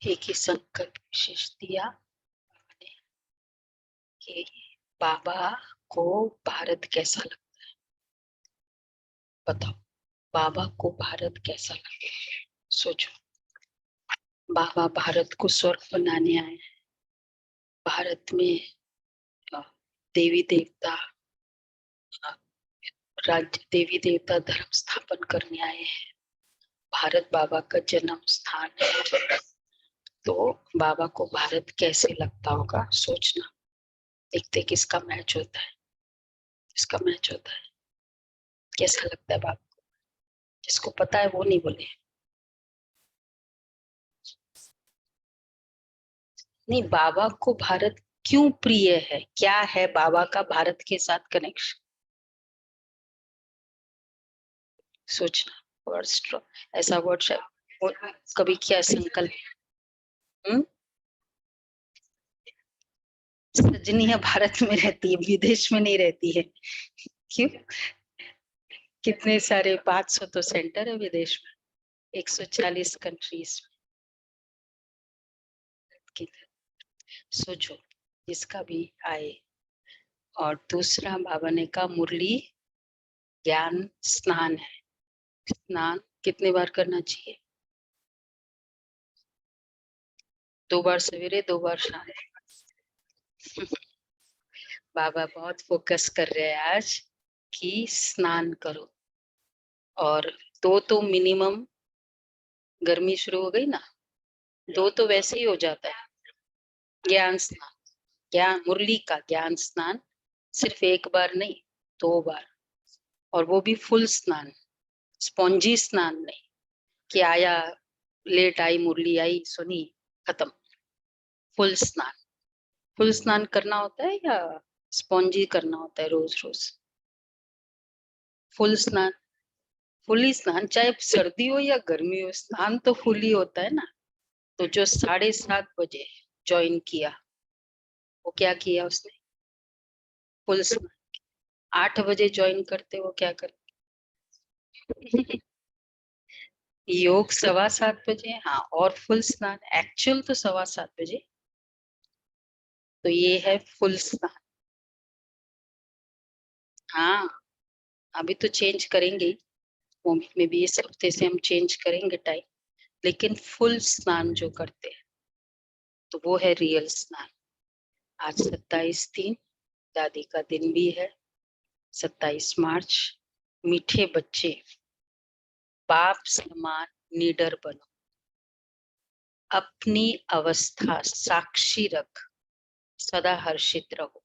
एक ही संकल्प विशेष दिया कि बाबा को भारत कैसा लगता है, बताओ बाबा को भारत कैसा लगता है। सोचो, बाबा भारत को स्वर्ग बनाने आए हैं। भारत में देवी देवता राज्य देवी देवता धर्म स्थापन करने आए हैं। भारत बाबा का जन्म स्थान है। तो बाबा को भारत कैसे लगता होगा, सोचना। देखते किसका मैच होता है, किसका मैच होता है, कैसा लगता है बाबा को। जिसको पता है वो नहीं बोले। नहीं, बाबा को भारत क्यों प्रिय है, क्या है बाबा का भारत के साथ कनेक्शन, सोचना। वर्ड ऐसा वर्ड शायद कभी क्या संकल्प। सजनिया भारत में रहती है, विदेश में नहीं रहती है। क्यों? कितने सारे 500 तो सेंटर है विदेश में, 140 कंट्रीज में। सोचो जिसका भी आए। और दूसरा बाबा ने कहा मुरली ज्ञान स्नान है। स्नान कितने बार करना चाहिए? 2 बार सवेरे, 2 बार शाम। बाबा बहुत फोकस कर रहे हैं आज कि स्नान करो। और 2 तो मिनिमम, गर्मी शुरू हो गई ना, 2 तो वैसे ही हो जाता है। ज्ञान स्नान, ज्ञान मुरली का ज्ञान स्नान सिर्फ 1 बार नहीं, 2 बार। और वो भी फुल स्नान, स्पॉन्जी स्नान नहीं कि आया लेट आई मुरली आई सुनी खत्म। फुल स्नान, फुल स्नान करना होता है या स्पॉन्जी करना होता है रोज रोज? फुल स्नान, फुल ही स्नान, चाहे सर्दी हो या गर्मी हो, स्नान तो फुल ही होता है ना। तो जो 7:30 बजे ज्वाइन किया, वो क्या किया उसने? फुल स्नान। 8 बजे ज्वाइन करते वो क्या करते? योग 7:15 बजे, हाँ, और फुल स्नान एक्चुअल तो 7:15 बजे। तो ये है फुल स्नान। हाँ, अभी तो चेंज करेंगे, में भी इस हफ्ते से हम चेंज करेंगे टाइम। लेकिन फुल स्नान जो करते हैं तो वो है रियल स्नान। आज 27 दिन, दादी का दिन भी है, 27 मार्च। मीठे बच्चे, बाप समान निडर बनो, अपनी अवस्था साक्षी रख, सदा हर्षित रहो।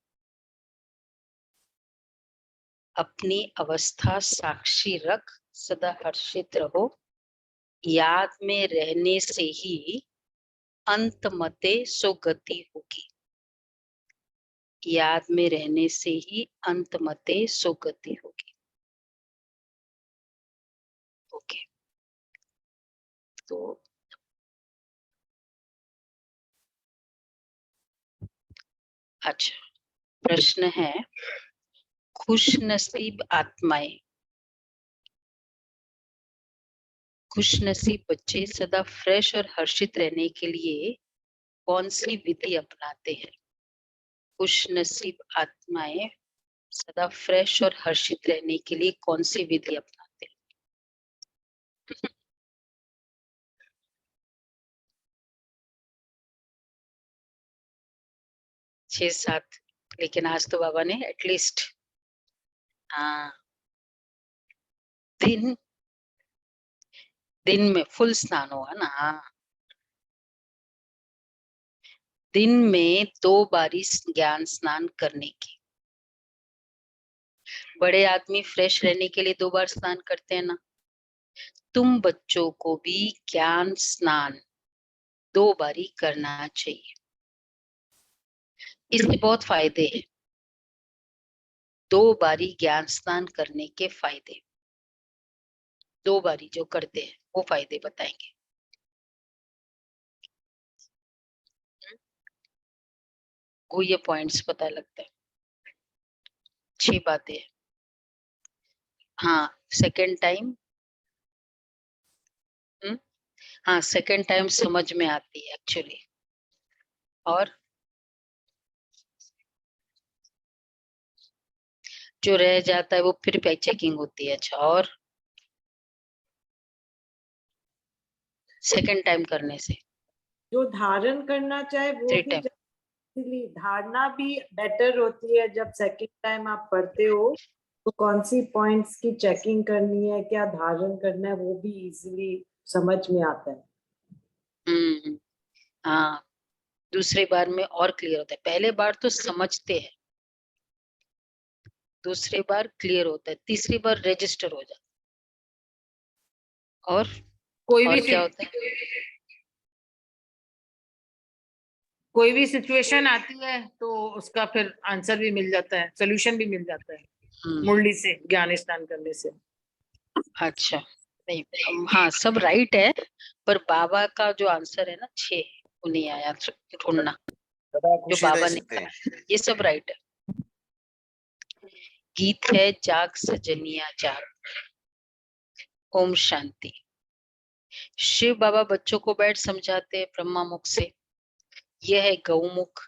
अपनी अवस्था साक्षी रख, सदा हर्षित रहो। याद में रहने से ही अंत मते सो गति होगी। याद में रहने से ही अंत मते सो गति होगी। ओके, तो अच्छा, प्रश्न है, खुश नसीब आत्माएं, खुश नसीब बच्चे सदा फ्रेश और हर्षित रहने के लिए कौन सी विधि अपनाते हैं? खुश नसीब आत्माएं सदा फ्रेश और हर्षित रहने के लिए कौन सी विधि अपनाते हैं? 6-7, लेकिन आज तो बाबा ने एटलीस्ट, हाँ, दिन दिन में फुल स्नान हुआ ना। हाँ, दिन में 2 बारी ज्ञान स्नान करने की। बड़े आदमी फ्रेश रहने के लिए 2 बार स्नान करते हैं ना। तुम बच्चों को भी ज्ञान स्नान 2 बारी करना चाहिए। इसके बहुत फायदे हैं। 2 बारी ज्ञान स्नान करने के फायदे, 2 बारी जो करते हैं वो फायदे बताएंगे। वो ये पॉइंट्स पता लगता है, 6 बातें। हाँ, सेकेंड टाइम हाँ, सेकंड टाइम समझ में आती है एक्चुअली। और जो रह जाता है वो फिर पे चेकिंग होती है। अच्छा, और सेकंड टाइम करने से जो धारण करना चाहे वो थर्ड भी, टाइम। इसीलिए धारणा भी बेटर होती है जब सेकंड टाइम आप पढ़ते हो। तो कौन सी पॉइंट्स की चेकिंग करनी है, क्या धारण करना है, वो भी इजीली समझ में आता है। हम्म। हाँ, दूसरी बार में और क्लियर होता है। पहले बार तो समझते हैं, दूसरी बार क्लियर होता है, तीसरी बार रजिस्टर हो जाता है। कोई और भी क्या होता है? कोई भी सिचुएशन आती है तो उसका फिर आंसर भी मिल जाता है, सोल्यूशन भी मिल जाता है मुरली से, ज्ञान स्नान करने से। अच्छा, नहीं, हाँ सब राइट है, पर बाबा का जो आंसर है ना 6, वो नहीं आया ढूंढना, जो खुशी बाबा रह ने सकते हैं। कहा, ये सब राइट है। गीत है जाग सजनिया जाग, ओम शांति। शिव बाबा बच्चों को बैठ समझाते हैं ब्रह्मा मुख से। यह है गौमुख,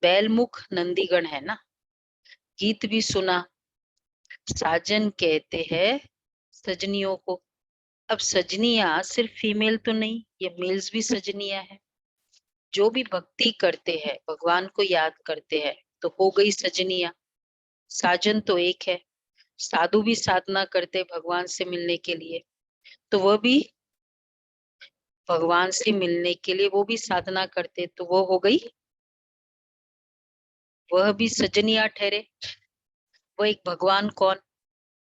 बैलमुख नंदीगण है ना। गीत भी सुना, साजन कहते हैं सजनियों को। अब सजनिया सिर्फ फीमेल तो नहीं, ये मेल्स भी सजनिया है। जो भी भक्ति करते हैं, भगवान को याद करते हैं, तो हो गई सजनिया। साजन तो एक है। साधु भी साधना करते भगवान से मिलने के लिए, तो वह भी भगवान से मिलने के लिए वो भी साधना करते, तो वो हो गई, वह भी सजनिया ठहरे। वो एक भगवान कौन?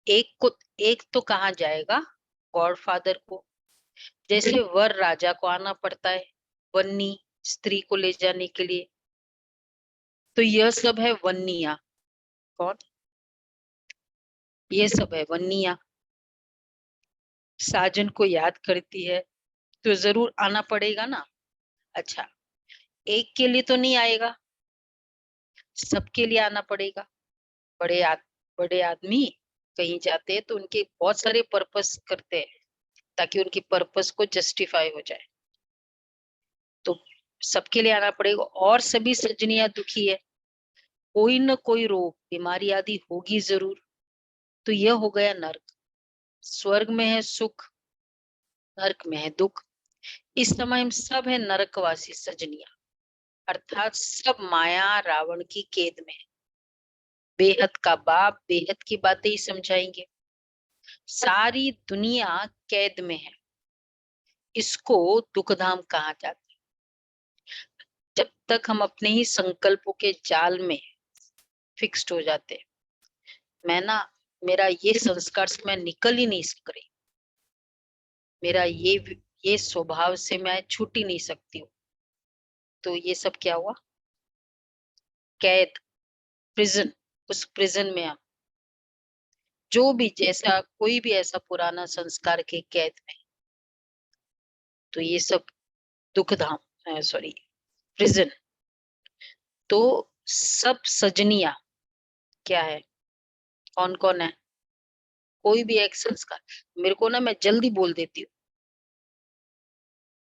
एक को, एक तो कहाँ जाएगा? गॉड फादर को। जैसे वर राजा को आना पड़ता है वन्नी स्त्री को ले जाने के लिए, तो यह सब है वन्निया। कौन? ये सब है वन्निया। साजन को याद करती है तो जरूर आना पड़ेगा ना। अच्छा, एक के लिए तो नहीं आएगा, सबके लिए आना पड़ेगा। बड़े बड़े आदमी कहीं जाते हैं तो उनके बहुत सारे पर्पस करते हैं, ताकि उनके पर्पस को जस्टिफाई हो जाए, तो सबके लिए आना पड़ेगा। और सभी सजनिया दुखी है, कोई न कोई रोग बीमारी आदि होगी जरूर, तो यह हो गया नर्क। स्वर्ग में है सुख, नरक में है दुख। इस समय हम सब है नरकवासी सजनिया, अर्थात सब माया रावण की कैद में है। बेहद का बाप बेहद की बातें ही समझाएंगे। सारी दुनिया कैद में है, इसको दुखधाम कहा जाता है। जब तक हम अपने ही संकल्पों के जाल में फिक्स्ड हो जाते, मैं ना, मेरा ये संस्कार से मैं निकल ही नहीं सक रही, मेरा ये स्वभाव से मैं छूट ही नहीं सकती हूँ, तो ये सब क्या हुआ? कैद, प्रिजन। उस प्रिजन में हम जो भी जैसा कोई भी ऐसा पुराना संस्कार के कैद में, तो ये सब दुखधाम, सॉरी, प्रिजन। तो सब सजनिया क्या है? कौन कौन है? कोई भी एक संस्कार। मेरे को ना, मैं जल्दी बोल देती हूँ,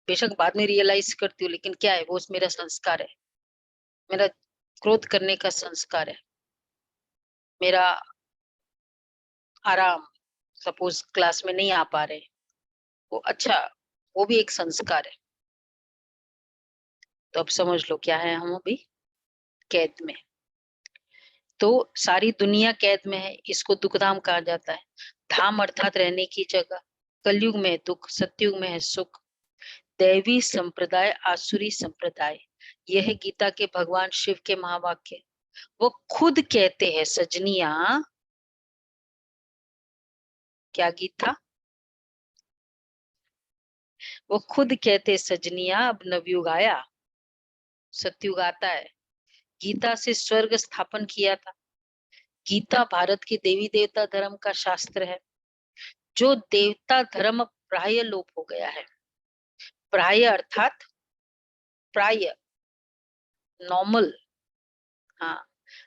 बेशक बाद में रियलाइज करती हूँ, लेकिन क्या है वो मेरा संस्कार है। मेरा क्रोध करने का संस्कार है, मेरा आराम, सपोज क्लास में नहीं आ पा रहे, वो अच्छा, वो भी एक संस्कार है। तो अब समझ लो क्या है, हम अभी कैद में। तो सारी दुनिया कैद में है, इसको दुखधाम कहा जाता है। धाम अर्थात रहने की जगह। कलयुग में दुख, सतयुग में है सुख। दैवी संप्रदाय आसुरी संप्रदाय, यह है गीता के भगवान शिव के महावाक्य। वो खुद कहते हैं सजनिया, क्या गीता? वो खुद कहते सजनिया, अब नवयुग आया, सतयुग आता है। गीता से स्वर्ग स्थापन किया था। गीता भारत के देवी देवता धर्म का शास्त्र है। जो देवता धर्म प्राय लोप हो गया है। प्राय अर्थात प्राय, नॉर्मल, हाँ,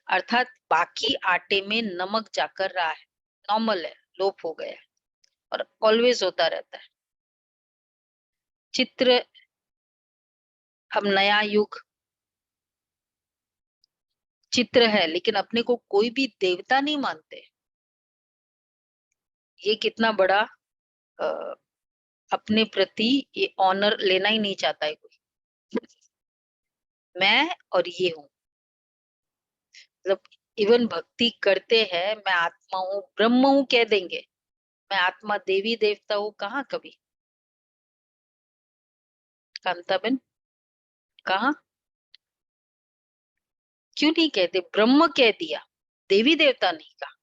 अर्थात बाकी आटे में नमक जाकर रहा है, नॉर्मल है, लोप हो गया है, और ऑलवेज होता रहता है। चित्र, अब नया युग, चित्र है, लेकिन अपने को कोई भी देवता नहीं मानते। ये कितना बड़ा अ, अपने प्रति ये ऑनर लेना ही नहीं चाहता है कोई। मैं और ये हूँ, मतलब इवन भक्ति करते हैं, मैं आत्मा हूँ, ब्रह्म हूँ कह देंगे, मैं आत्मा देवी देवता हूँ, कहाँ कभी। कांताबेन, कहाँ, क्यों नहीं कहते? ब्रह्म कह दिया, देवी देवता नहीं कहा।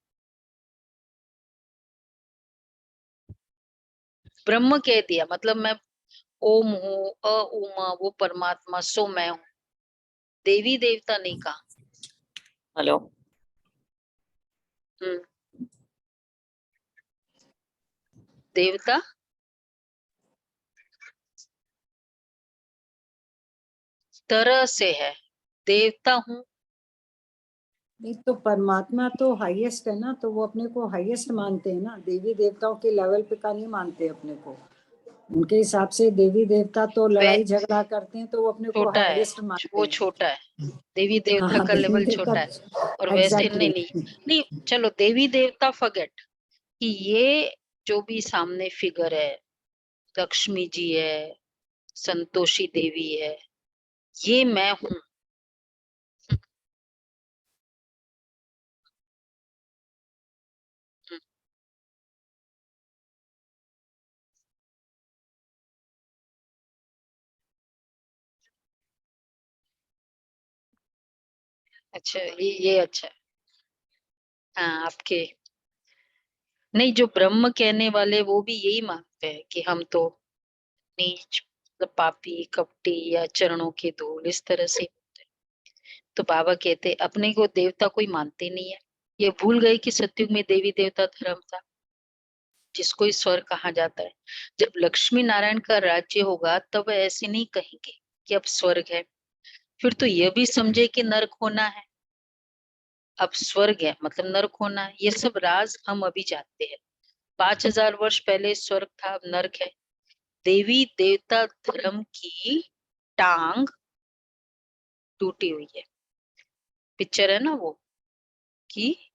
ब्रह्म कह दिया मतलब मैं ओम हूँ, उमा वो परमात्मा, सो मैं हूँ, देवी देवता नहीं कहा। हेलो, देवता तरह से है, देवता हूँ। नहीं तो परमात्मा तो हाईएस्ट है ना, तो वो अपने को हाईएस्ट मानते हैं ना, देवी देवताओं के लेवल पे का नहीं मानते अपने को। उनके हिसाब से देवी देवता तो लड़ाई झगड़ा करते हैं, तो वो अपने को छोटा है, हाईएस्ट मानते वो हैं। छोटा है, देवी देवता हाँ, का देवी लेवल देवता, छोटा है। और वैसे एग्जैक्टली। नहीं, चलो देवी देवता फॉरगेट कि ये जो भी सामने फिगर है, लक्ष्मी जी है, संतोषी देवी है, ये मैं हूँ। अच्छा, ये अच्छा है। हाँ, आपके नहीं, जो ब्रह्म कहने वाले वो भी यही मानते हैं कि हम तो नीच, मतलब पापी, कपटी या चरणों के धूल, इस तरह से। तो बाबा कहते अपने को देवता कोई मानते नहीं है। ये भूल गए कि सतयुग में देवी देवता धर्म था, जिसको ही स्वर्ग कहा जाता है। जब लक्ष्मी नारायण का राज्य होगा तब वह ऐसे नहीं कहेंगे कि अब स्वर्ग है, फिर तो यह भी समझे कि नर्क होना है। अब स्वर्ग है मतलब नर्क होना है, ये सब राज हम अभी जानते हैं। 5000 वर्ष पहले स्वर्ग था, अब नर्क है। देवी देवता धर्म की टांग टूटी हुई है। पिक्चर है ना वो, कि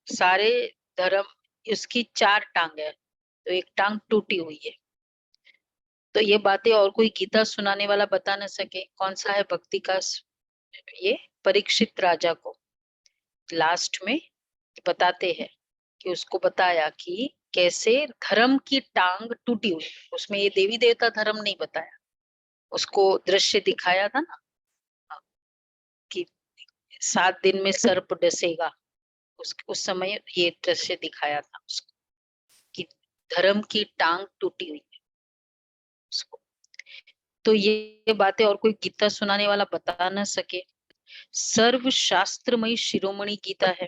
सारे धर्म, उसकी 4 टांग है, तो एक टांग टूटी हुई है। तो ये बातें और कोई गीता सुनाने वाला बता न सके। कौन सा है भक्ति का ये? परीक्षित राजा को लास्ट में बताते हैं कि उसको बताया कि कैसे धर्म की टांग टूटी हुई। उसमें ये देवी देवता धर्म नहीं बताया, उसको दृश्य दिखाया था ना, कि 7 दिन में सर्प डसेगा। उस समय ये दृश्य दिखाया था उसको, कि धर्म की टांग टूटी हुई है उसको। तो ये बातें और कोई गीता सुनाने वाला बता ना सके। सर्व शास्त्रमयी शिरोमणि गीता है।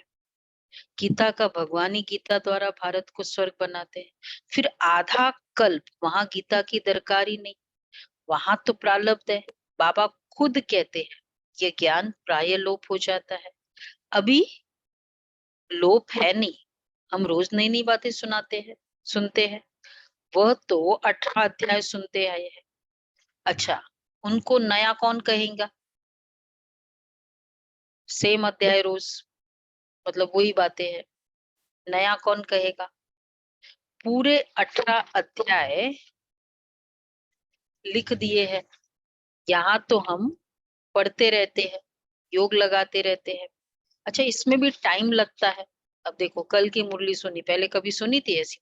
गीता का भगवान ही गीता द्वारा भारत को स्वर्ग बनाते हैं। फिर आधा कल्प वहां गीता की दरकार ही नहीं, वहां तो प्रारब्ध है। बाबा खुद कहते हैं ये ज्ञान प्राय लोप हो जाता है। अभी लोप है नहीं, हम रोज नई नई बातें सुनते हैं। वह तो 18 अध्याय सुनते आए हैं। अच्छा, उनको नया कौन कहेगा? सेम अध्याय रोज, मतलब वही बातें हैं, नया कौन कहेगा? पूरे 18 अध्याय लिख दिए हैं। यहाँ तो हम पढ़ते रहते हैं, योग लगाते रहते हैं। अच्छा, इसमें भी टाइम लगता है। अब देखो, कल की मुरली सुनी, पहले कभी सुनी थी ऐसी?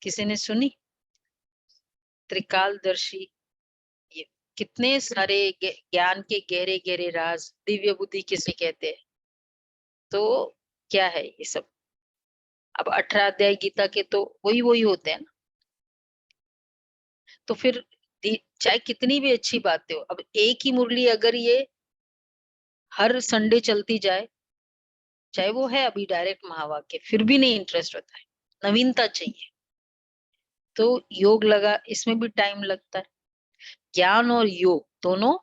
किसी ने सुनी? त्रिकालदर्शी, ये कितने सारे ज्ञान के गहरे गहरे राज, दिव्य बुद्धि किसे कहते हैं? तो क्या है ये सब? अब 18 अध्याय गीता के तो वही वही होते हैं ना। तो फिर चाहे कितनी भी अच्छी बातें हो, अब एक ही मुरली अगर ये हर संडे चलती जाए, चाहे वो है अभी डायरेक्ट महावाक्य, फिर भी नहीं इंटरेस्ट होता है, नवीनता चाहिए। तो योग लगा, इसमें भी टाइम लगता है। ज्ञान और योग दोनों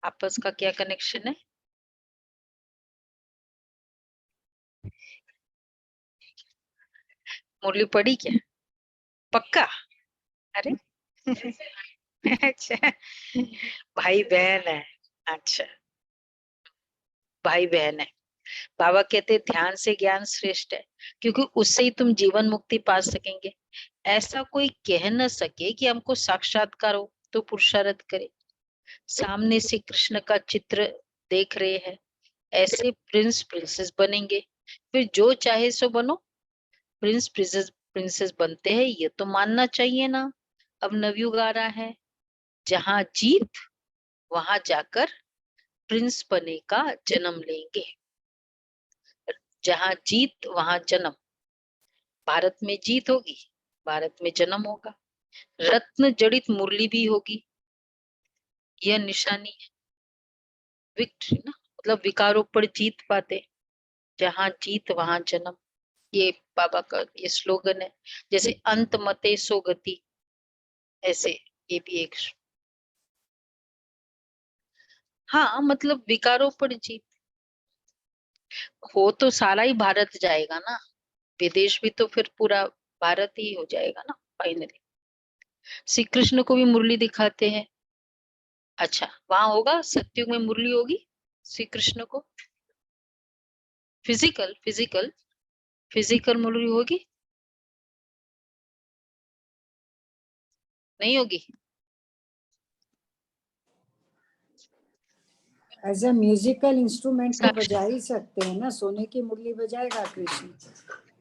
आपस का क्या कनेक्शन है? मुरली पढ़ी क्या? पक्का? अरे अच्छा, भाई बहन है। अच्छा, भाई बहन है। बाबा कहते हैं ध्यान से ज्ञान श्रेष्ठ है, क्योंकि उससे ही तुम जीवन मुक्ति पा सकेंगे। ऐसा कोई कह न सके कि हमको साक्षात्कार हो तो पुरुषार्थ करे। सामने से कृष्ण का चित्र देख रहे हैं, ऐसे प्रिंस प्रिंसेस बनेंगे। फिर जो चाहे सो बनो, प्रिंस प्रिंसेस प्रिंसेस बनते हैं ये तो मानना चाहिए ना। अब नवयुग आ रहा है, जहां जीत वहां जाकर प्रिंस बने का जन्म लेंगे। जहां जीत वहां जन्म। भारत में जीत होगी, भारत में जन्म होगा। रत्न जड़ित मुरली भी होगी, यह निशानी है। विक्ट्री ना, मतलब विकारों पर जीत पाते। जहां जीत वहां जन्म, ये बाबा का ये स्लोगन है। जैसे अंत मते सो गति, ऐसे ये भी एक। हाँ, मतलब विकारों पर जीत हो तो सारा ही भारत जाएगा ना, विदेश भी तो फिर पूरा भारत ही हो जाएगा ना फाइनली। श्री कृष्ण को भी मुरली दिखाते हैं। अच्छा, वहां होगा सत्युग में मुरली होगी श्री कृष्ण को? फिजिकल फिजिकल फिजिकल मुरली होगी? नहीं होगी? एज ए म्यूजिकल इंस्ट्रूमेंट तो साक्ष- बजा ही सकते हैं ना, सोने की मुरली बजाएगा कृष्ण,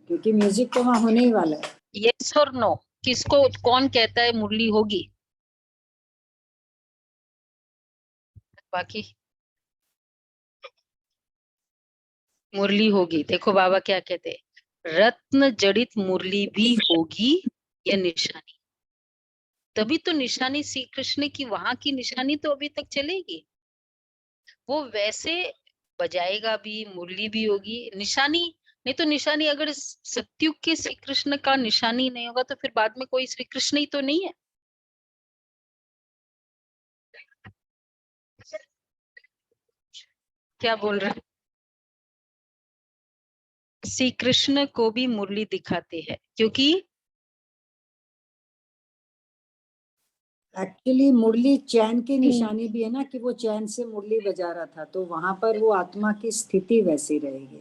क्योंकि म्यूजिक तो वहां होने ही वाला है। यस और नो, किसको कौन कहता है मुरली होगी? बाकी मुरली होगी। देखो बाबा क्या कहते हैं, रत्न जड़ित मुरली भी होगी, यह निशानी। तभी तो निशानी श्री कृष्ण की, वहां की निशानी तो अभी तक चलेगी। वो वैसे बजाएगा भी, मुरली भी होगी, निशानी। नहीं तो निशानी अगर सत्युग के श्री कृष्ण का निशानी नहीं होगा तो फिर बाद में कोई श्री कृष्ण ही तो नहीं है। क्या बोल रहे हैं? श्री कृष्ण को भी मुरली दिखाते हैं, क्योंकि एक्चुअली मुरली चैन की निशानी भी है ना, कि वो चैन से मुरली बजा रहा था, तो वहां पर वो आत्मा की स्थिति वैसी रहेगी।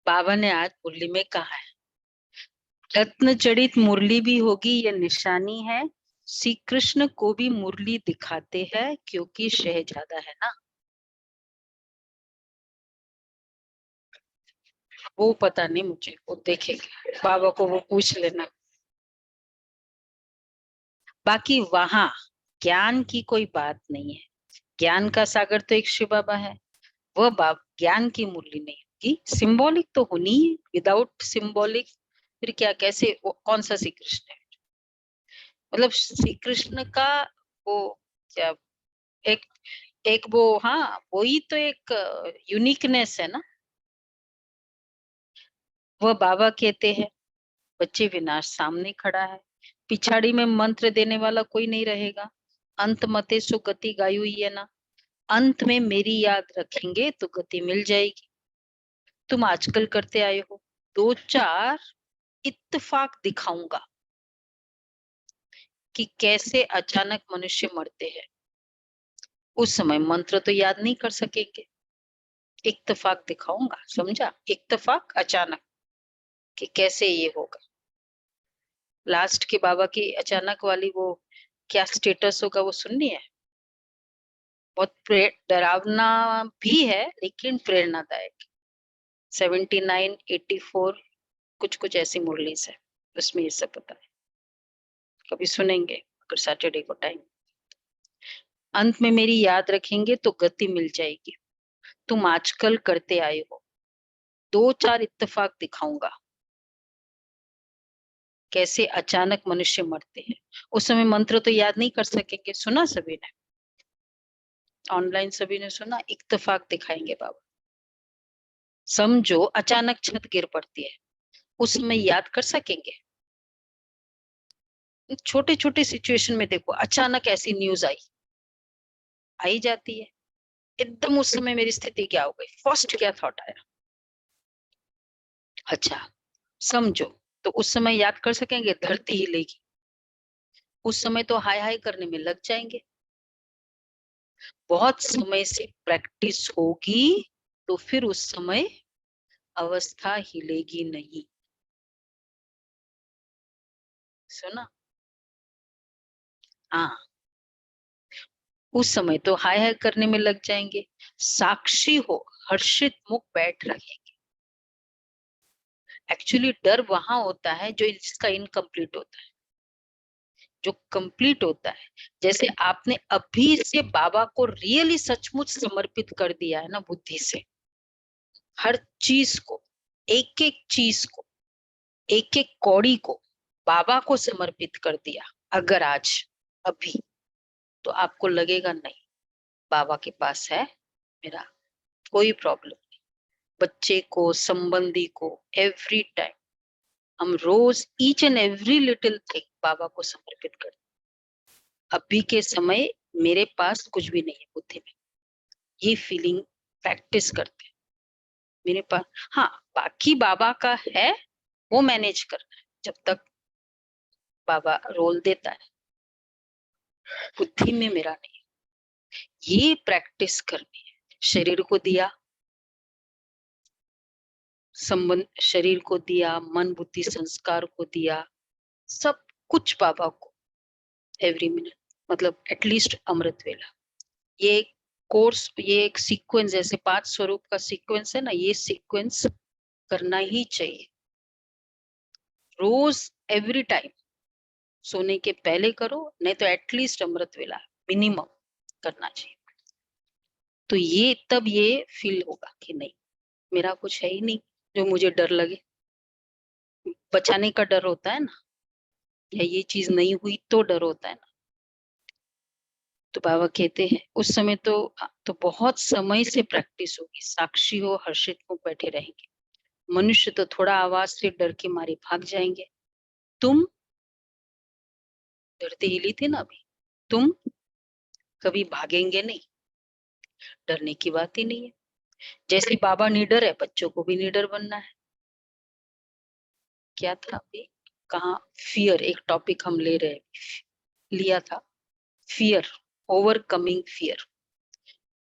बाबा ने आज मुरली में कहा है, रत्न जड़ित मुरली भी होगी, यह निशानी है। श्री कृष्ण को भी मुरली दिखाते हैं, क्योंकि शहजादा है ना। वो पता नहीं मुझे, वो देखेंगे, बाबा को वो पूछ लेना। बाकी वहां ज्ञान की कोई बात नहीं है। ज्ञान का सागर तो एक शिव बाबा है। वह बाप ज्ञान की मुरली नहीं होगी, सिंबॉलिक तो होनी है। विदाउट सिंबॉलिक फिर क्या, कैसे, कौन सा श्री कृष्ण है? मतलब श्री कृष्ण का वो क्या, एक एक वो, हाँ वही तो एक यूनिकनेस है ना। वह बाबा कहते हैं बच्चे विनाश सामने खड़ा है, पिछाड़ी में मंत्र देने वाला कोई नहीं रहेगा। अंत मते सो गति गाई हुई है ना, अंत में मेरी याद रखेंगे तो गति मिल जाएगी। तुम आजकल करते आए हो, 2-4 इत्तेफाक दिखाऊंगा कि कैसे अचानक मनुष्य मरते हैं। उस समय मंत्र तो याद नहीं कर सकेंगे, इत्तेफाक दिखाऊंगा, समझा? इत्तेफाक अचानक कि कैसे ये होगा। लास्ट के बाबा की अचानक वाली वो क्या स्टेटस होगा वो सुननी है। बहुत डरावना भी है लेकिन प्रेरणादायक। 79, 84 कुछ कुछ ऐसी मुरली है, उसमें ये सब पता है। कभी सुनेंगे अगर सैटरडे को टाइम। अंत में मेरी याद रखेंगे तो गति मिल जाएगी। तुम आजकल करते आए हो, 2-4 इत्तेफाक दिखाऊंगा कैसे अचानक मनुष्य मरते हैं। उस समय मंत्र तो याद नहीं कर सकेंगे, सुना सभी ने, ऑनलाइन सभी ने सुना। इत्तेफाक दिखाएंगे बाबा। समझो अचानक छत गिर पड़ती है, उस समय याद कर सकेंगे? छोटे छोटे सिचुएशन में देखो, अचानक ऐसी न्यूज आई जाती है, एकदम उस समय मेरी स्थिति क्या हो गई, फर्स्ट क्या थॉट आया, अच्छा समझो, तो उस समय याद कर सकेंगे धरती हिलेगी, उस समय तो हाय हाय करने में लग जाएंगे। बहुत समय से प्रैक्टिस होगी तो फिर उस समय अवस्था हिलेगी नहीं। सुना? हाँ, उस समय तो हाय हाय करने में लग जाएंगे, साक्षी हो हर्षित मुख बैठ रहेंगे। एक्चुअली डर वहां होता है जो इसका इनकम्प्लीट होता है, जो कंप्लीट होता है। जैसे आपने अभी से बाबा को रियली सचमुच समर्पित कर दिया है ना बुद्धि से, हर चीज को, एक एक चीज को, एक एक कौड़ी को बाबा को समर्पित कर दिया, अगर आज अभी, तो आपको लगेगा नहीं बाबा के पास है मेरा कोई प्रॉब्लम नहीं। बच्चे को, संबंधी को, एवरी टाइम हम रोज each and every little thing बाबा को समर्पित कर। अभी के समय मेरे पास कुछ भी नहीं है बुद्धि में, ये फीलिंग प्रैक्टिस करते हैं मेरे पास। हाँ, बाकी बाबा का है, वो मैनेज करना है जब तक बाबा रोल देता है, बुद्धि में मेरा नहीं। ये प्रैक्टिस करनी है। शरीर को दिया, संबंध शरीर को दिया, मन बुद्धि संस्कार को दिया, सब कुछ बाबा को एवरी मिनट, मतलब एटलीस्ट अमृत वेला। ये कोर्स, ये एक सीक्वेंस, जैसे 5 स्वरूप का सीक्वेंस है ना, ये सीक्वेंस करना ही चाहिए रोज, एवरी टाइम। सोने के पहले करो, नहीं तो एटलीस्ट अमृत वेला मिनिमम करना चाहिए। तो ये तब ये फील होगा कि नहीं मेरा कुछ है ही नहीं जो मुझे डर लगे। बचाने का डर होता है ना, या ये चीज नहीं हुई तो डर होता है ना। तो बाबा कहते हैं उस समय तो बहुत समय से प्रैक्टिस होगी, साक्षी हो हर्षित को बैठे रहेंगे। मनुष्य तो थोड़ा आवाज से डर के मारे भाग जाएंगे। तुम डरते हिली थी ना अभी, तुम कभी भागेंगे नहीं, डरने की बात ही नहीं है। जैसे बाबा निडर है, बच्चों को भी निडर बनना है। क्या था अभी, कहाँ, फियर, एक टॉपिक हम लिया था, fear, overcoming fear,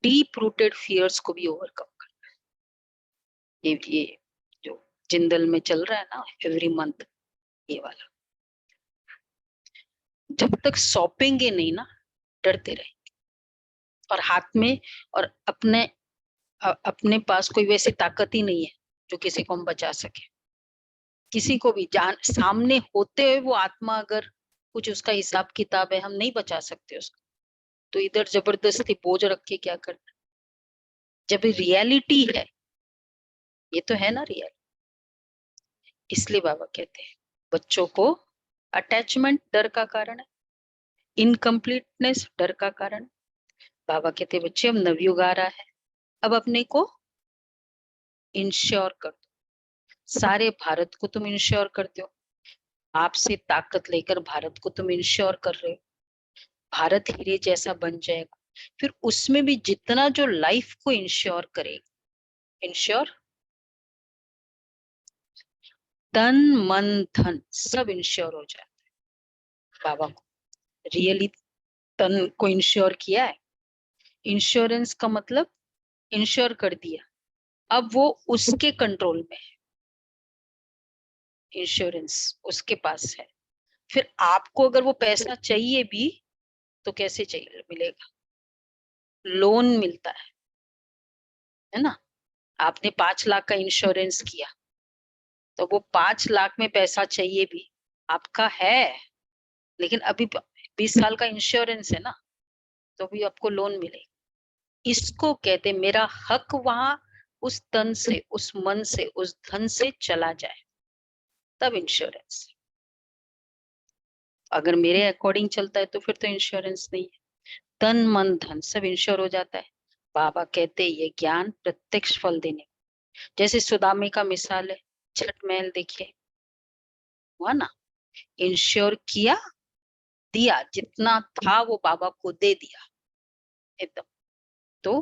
deep rooted fears को भी ओवरकम करना है। ये जो जिंदल में चल रहा है ना एवरी मंथ, ये वाला, जब तक सौंपेंगे नहीं ना, डरते रहेंगे। और हाथ में, और अपने पास कोई वैसी ताकत ही नहीं है जो किसी को हम बचा सके। किसी को भी जान सामने होते हुए वो आत्मा अगर कुछ उसका हिसाब किताब है, हम नहीं बचा सकते उसको, तो इधर जबरदस्ती बोझ रख के क्या करना, जब रियलिटी है, ये तो है ना रियल। इसलिए बाबा कहते हैं बच्चों को अटैचमेंट डर का कारण है, इनकम्प्लीटनेस डर का कारण। बाबा कहते हैं बच्चे अब नवयुग आ रहा है, अब अपने को इंश्योर कर दो। सारे भारत को तुम इंश्योर करते हो, आपसे ताकत लेकर भारत को तुम इंश्योर कर रहे हो, भारत हीरे जैसा बन जाएगा। फिर उसमें भी जितना जो लाइफ को इंश्योर करेगा, इंश्योर, तन मन धन सब इंश्योर हो जाता है। बाबा को रियली तन को इंश्योर किया है। इंश्योरेंस का मतलब इंश्योर कर दिया, अब वो उसके कंट्रोल में है, इंश्योरेंस उसके पास है। फिर आपको अगर वो पैसा चाहिए भी तो कैसे चाहिए, मिलेगा, लोन मिलता है ना। आपने 5 लाख का इंश्योरेंस किया, तो वो 5 लाख में पैसा चाहिए भी आपका है, लेकिन अभी 20 साल का इंश्योरेंस है ना, तो भी आपको लोन मिलेगा। इसको कहते मेरा हक वहां उस तन से, उस मन से, उस धन से चला जाए, तब इंश्योरेंस। अगर मेरे अकॉर्डिंग चलता है तो फिर तो इंश्योरेंस नहीं है। तन मन धन सब इंश्योर हो जाता है। बाबा कहते ये ज्ञान प्रत्यक्ष फल देने, जैसे सुदामे का मिसाल है, छठ महल देखिए, हुआ ना, इंश्योर किया, दिया, जितना था वो बाबा को दे दिया एकदम। तो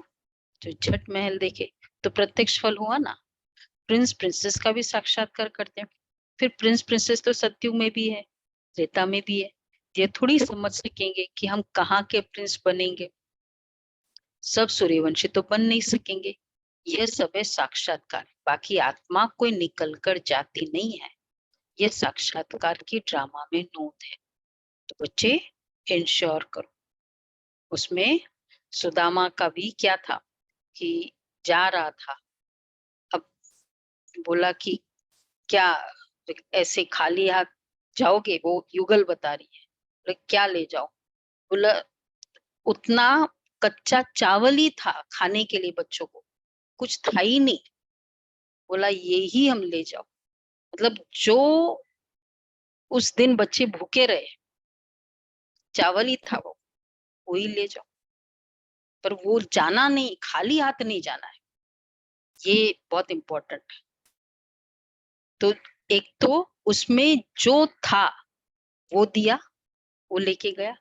जो झट महल देखे तो प्रत्यक्ष फल हुआ ना। प्रिंस प्रिंसेस का भी साक्षात्कार करते हैं। फिर प्रिंस प्रिंसेस तो सतयुग में भी है, त्रेता में भी है। ये थोड़ी समझ सकेंगे कि हम कहाँ के प्रिंस बनेंगे। सब सूर्यवंशी तो बन नहीं सकेंगे। यह सब है साक्षात्कार। बाकी आत्मा कोई निकल कर जाती नहीं है। यह साक्षात्कार की ड्रामा में नोट है। तो बच्चे इंश्योर करो। उसमें सुदामा का भी क्या था कि जा रहा था, अब बोला कि क्या ऐसे खाली हाथ जाओगे, वो युगल बता रही है। बोले क्या ले जाओ। बोला उतना कच्चा चावल ही था खाने के लिए, बच्चों को कुछ था ही नहीं। बोला ये ही हम ले जाओ। मतलब जो उस दिन बच्चे भूखे रहे, चावल ही था वो, वही ले जाओ। पर वो जाना नहीं, खाली हाथ नहीं जाना है, ये बहुत इंपॉर्टेंट है। तो एक तो उसमें जो था वो दिया, वो लेके गया।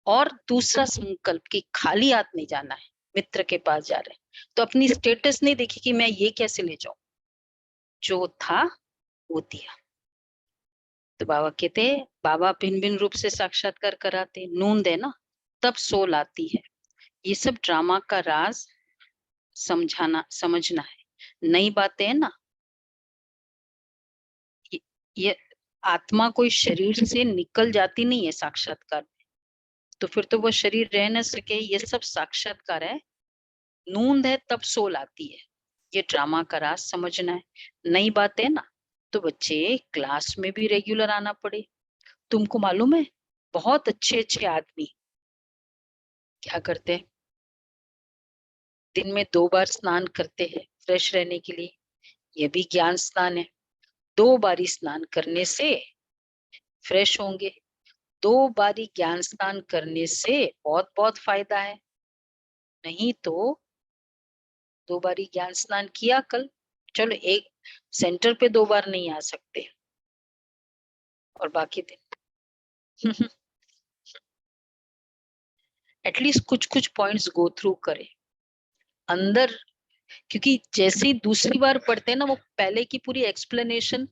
और दूसरा संकल्प कि खाली हाथ नहीं जाना है, मित्र के पास जा रहे हैं तो अपनी स्टेटस नहीं देखी कि मैं ये कैसे ले जाऊं, जो था वो दिया। तो बाबा कहते, बाबा भिन्न भिन्न रूप से साक्षात्कार कराते, नूंद है ना तब सोल आती है। ये सब ड्रामा का राज समझना है। नई बातें है ना, ये आत्मा कोई शरीर से निकल जाती नहीं है साक्षात्कार में, तो फिर तो वो शरीर रह न सके। ये सब साक्षात्कार है, नूंद है तब सोल आती है। ये ड्रामा का राज समझना है। नई बात है ना, तो बच्चे क्लास में भी रेगुलर आना पड़े। तुमको मालूम है बहुत अच्छे अच्छे आदमी क्या करते हैं, दिन में 2 बार स्नान करते हैं फ्रेश रहने के लिए। ये भी ज्ञान स्नान है। 2 बारी स्नान करने से फ्रेश होंगे। 2 बारी ज्ञान स्नान करने से बहुत बहुत फायदा है। नहीं तो 2 बारी ज्ञान स्नान किया कल, चलो एक सेंटर पे 2 बार नहीं आ सकते और बाकी दिन एटलीस्ट कुछ कुछ पॉइंट्स गो थ्रू करें अंदर। क्योंकि जैसे ही दूसरी बार पढ़ते हैं ना, वो पहले की पूरी एक्सप्लेनेशन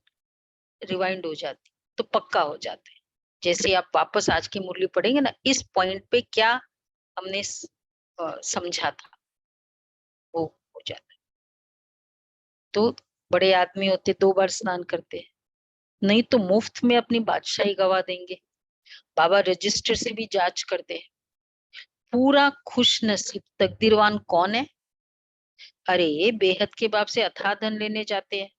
रिवाइंड हो जाती, तो पक्का हो जाता है। जैसे आप वापस आज की मुरली पढ़ेंगे ना, इस पॉइंट पे क्या हमने समझा था, वो हो जाता है। तो बड़े आदमी होते 2 बार स्नान करते हैं, नहीं तो मुफ्त में अपनी बादशाही गवा देंगे। बाबा रजिस्टर से भी जांच करते हैं। पूरा खुश नसीब तकदीरवान कौन है? अरे बेहद के बाप से अथाह धन लेने जाते हैं,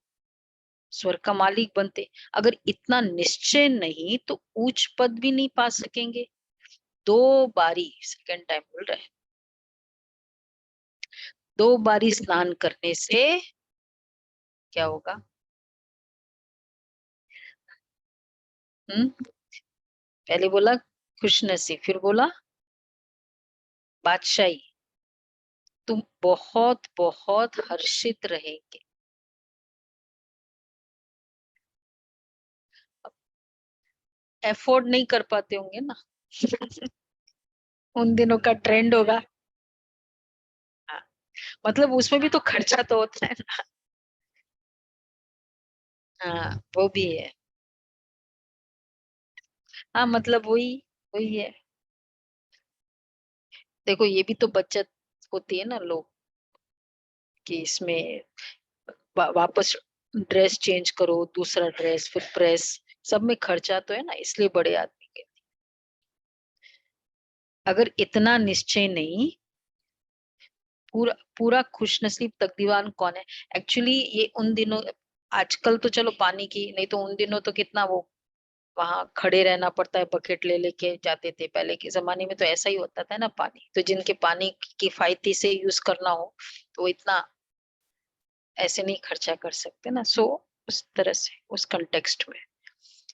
स्वर्ग का मालिक बनते। अगर इतना निश्चय नहीं तो उच्च पद भी नहीं पा सकेंगे। 2 बारी, सेकंड टाइम बोल रहे हैं, 2 बारी स्नान करने से क्या होगा? पहले बोला खुश नसीब, फिर बोला बादशाही। तुम बहुत बहुत हर्षित रहेंगे। एफोर्ड नहीं कर पाते होंगे ना उन दिनों का ट्रेंड होगा। हाँ, मतलब उसमें भी तो खर्चा तो होता है ना। हाँ वो भी है। हाँ मतलब वही वही है। देखो ये भी तो बचत होती है ना लोग कि इसमें वापस ड्रेस चेंज करो, दूसरा ड्रेस, फिर प्रेस, सब में खर्चा तो है ना, इसलिए बड़े आदमी के। अगर इतना निश्चय नहीं, पूरा पूरा खुशनसीब तकदीरवान कौन है? एक्चुअली ये उन दिनों, आजकल तो चलो पानी की, नहीं तो उन दिनों तो कितना वो वहां खड़े रहना पड़ता है, बकेट ले लेके जाते थे। पहले के जमाने में तो ऐसा ही होता था ना पानी, तो जिनके पानी किफायती से यूज करना हो तो वो इतना ऐसे नहीं खर्चा कर सकते ना। सो उस तरह से उस कंटेक्स्ट में,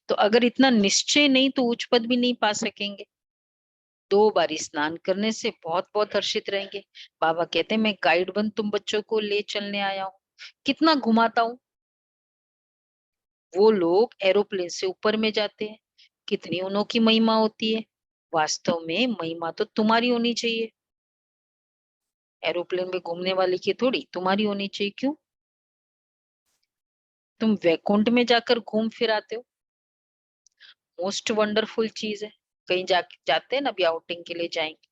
तो अगर इतना निश्चय नहीं तो उच्च पद भी नहीं पा सकेंगे। 2 बारी स्नान करने से बहुत बहुत हर्षित रहेंगे। बाबा कहते हैं मैं गाइड बन तुम बच्चों को ले चलने आया हूँ, कितना घुमाता हूँ। वो लोग एरोप्लेन से ऊपर में जाते हैं, कितनी उन्हों की महिमा होती है। वास्तव में महिमा तो तुम्हारी होनी चाहिए। एरोप्लेन में घूमने वाले की थोड़ी तुम्हारी होनी चाहिए। क्यों? तुम वैकुंठ में जाकर घूम फिर आते हो, मोस्ट वंडरफुल चीज है। कहीं जाते हैं ना, अभी आउटिंग के लिए जाएंगे,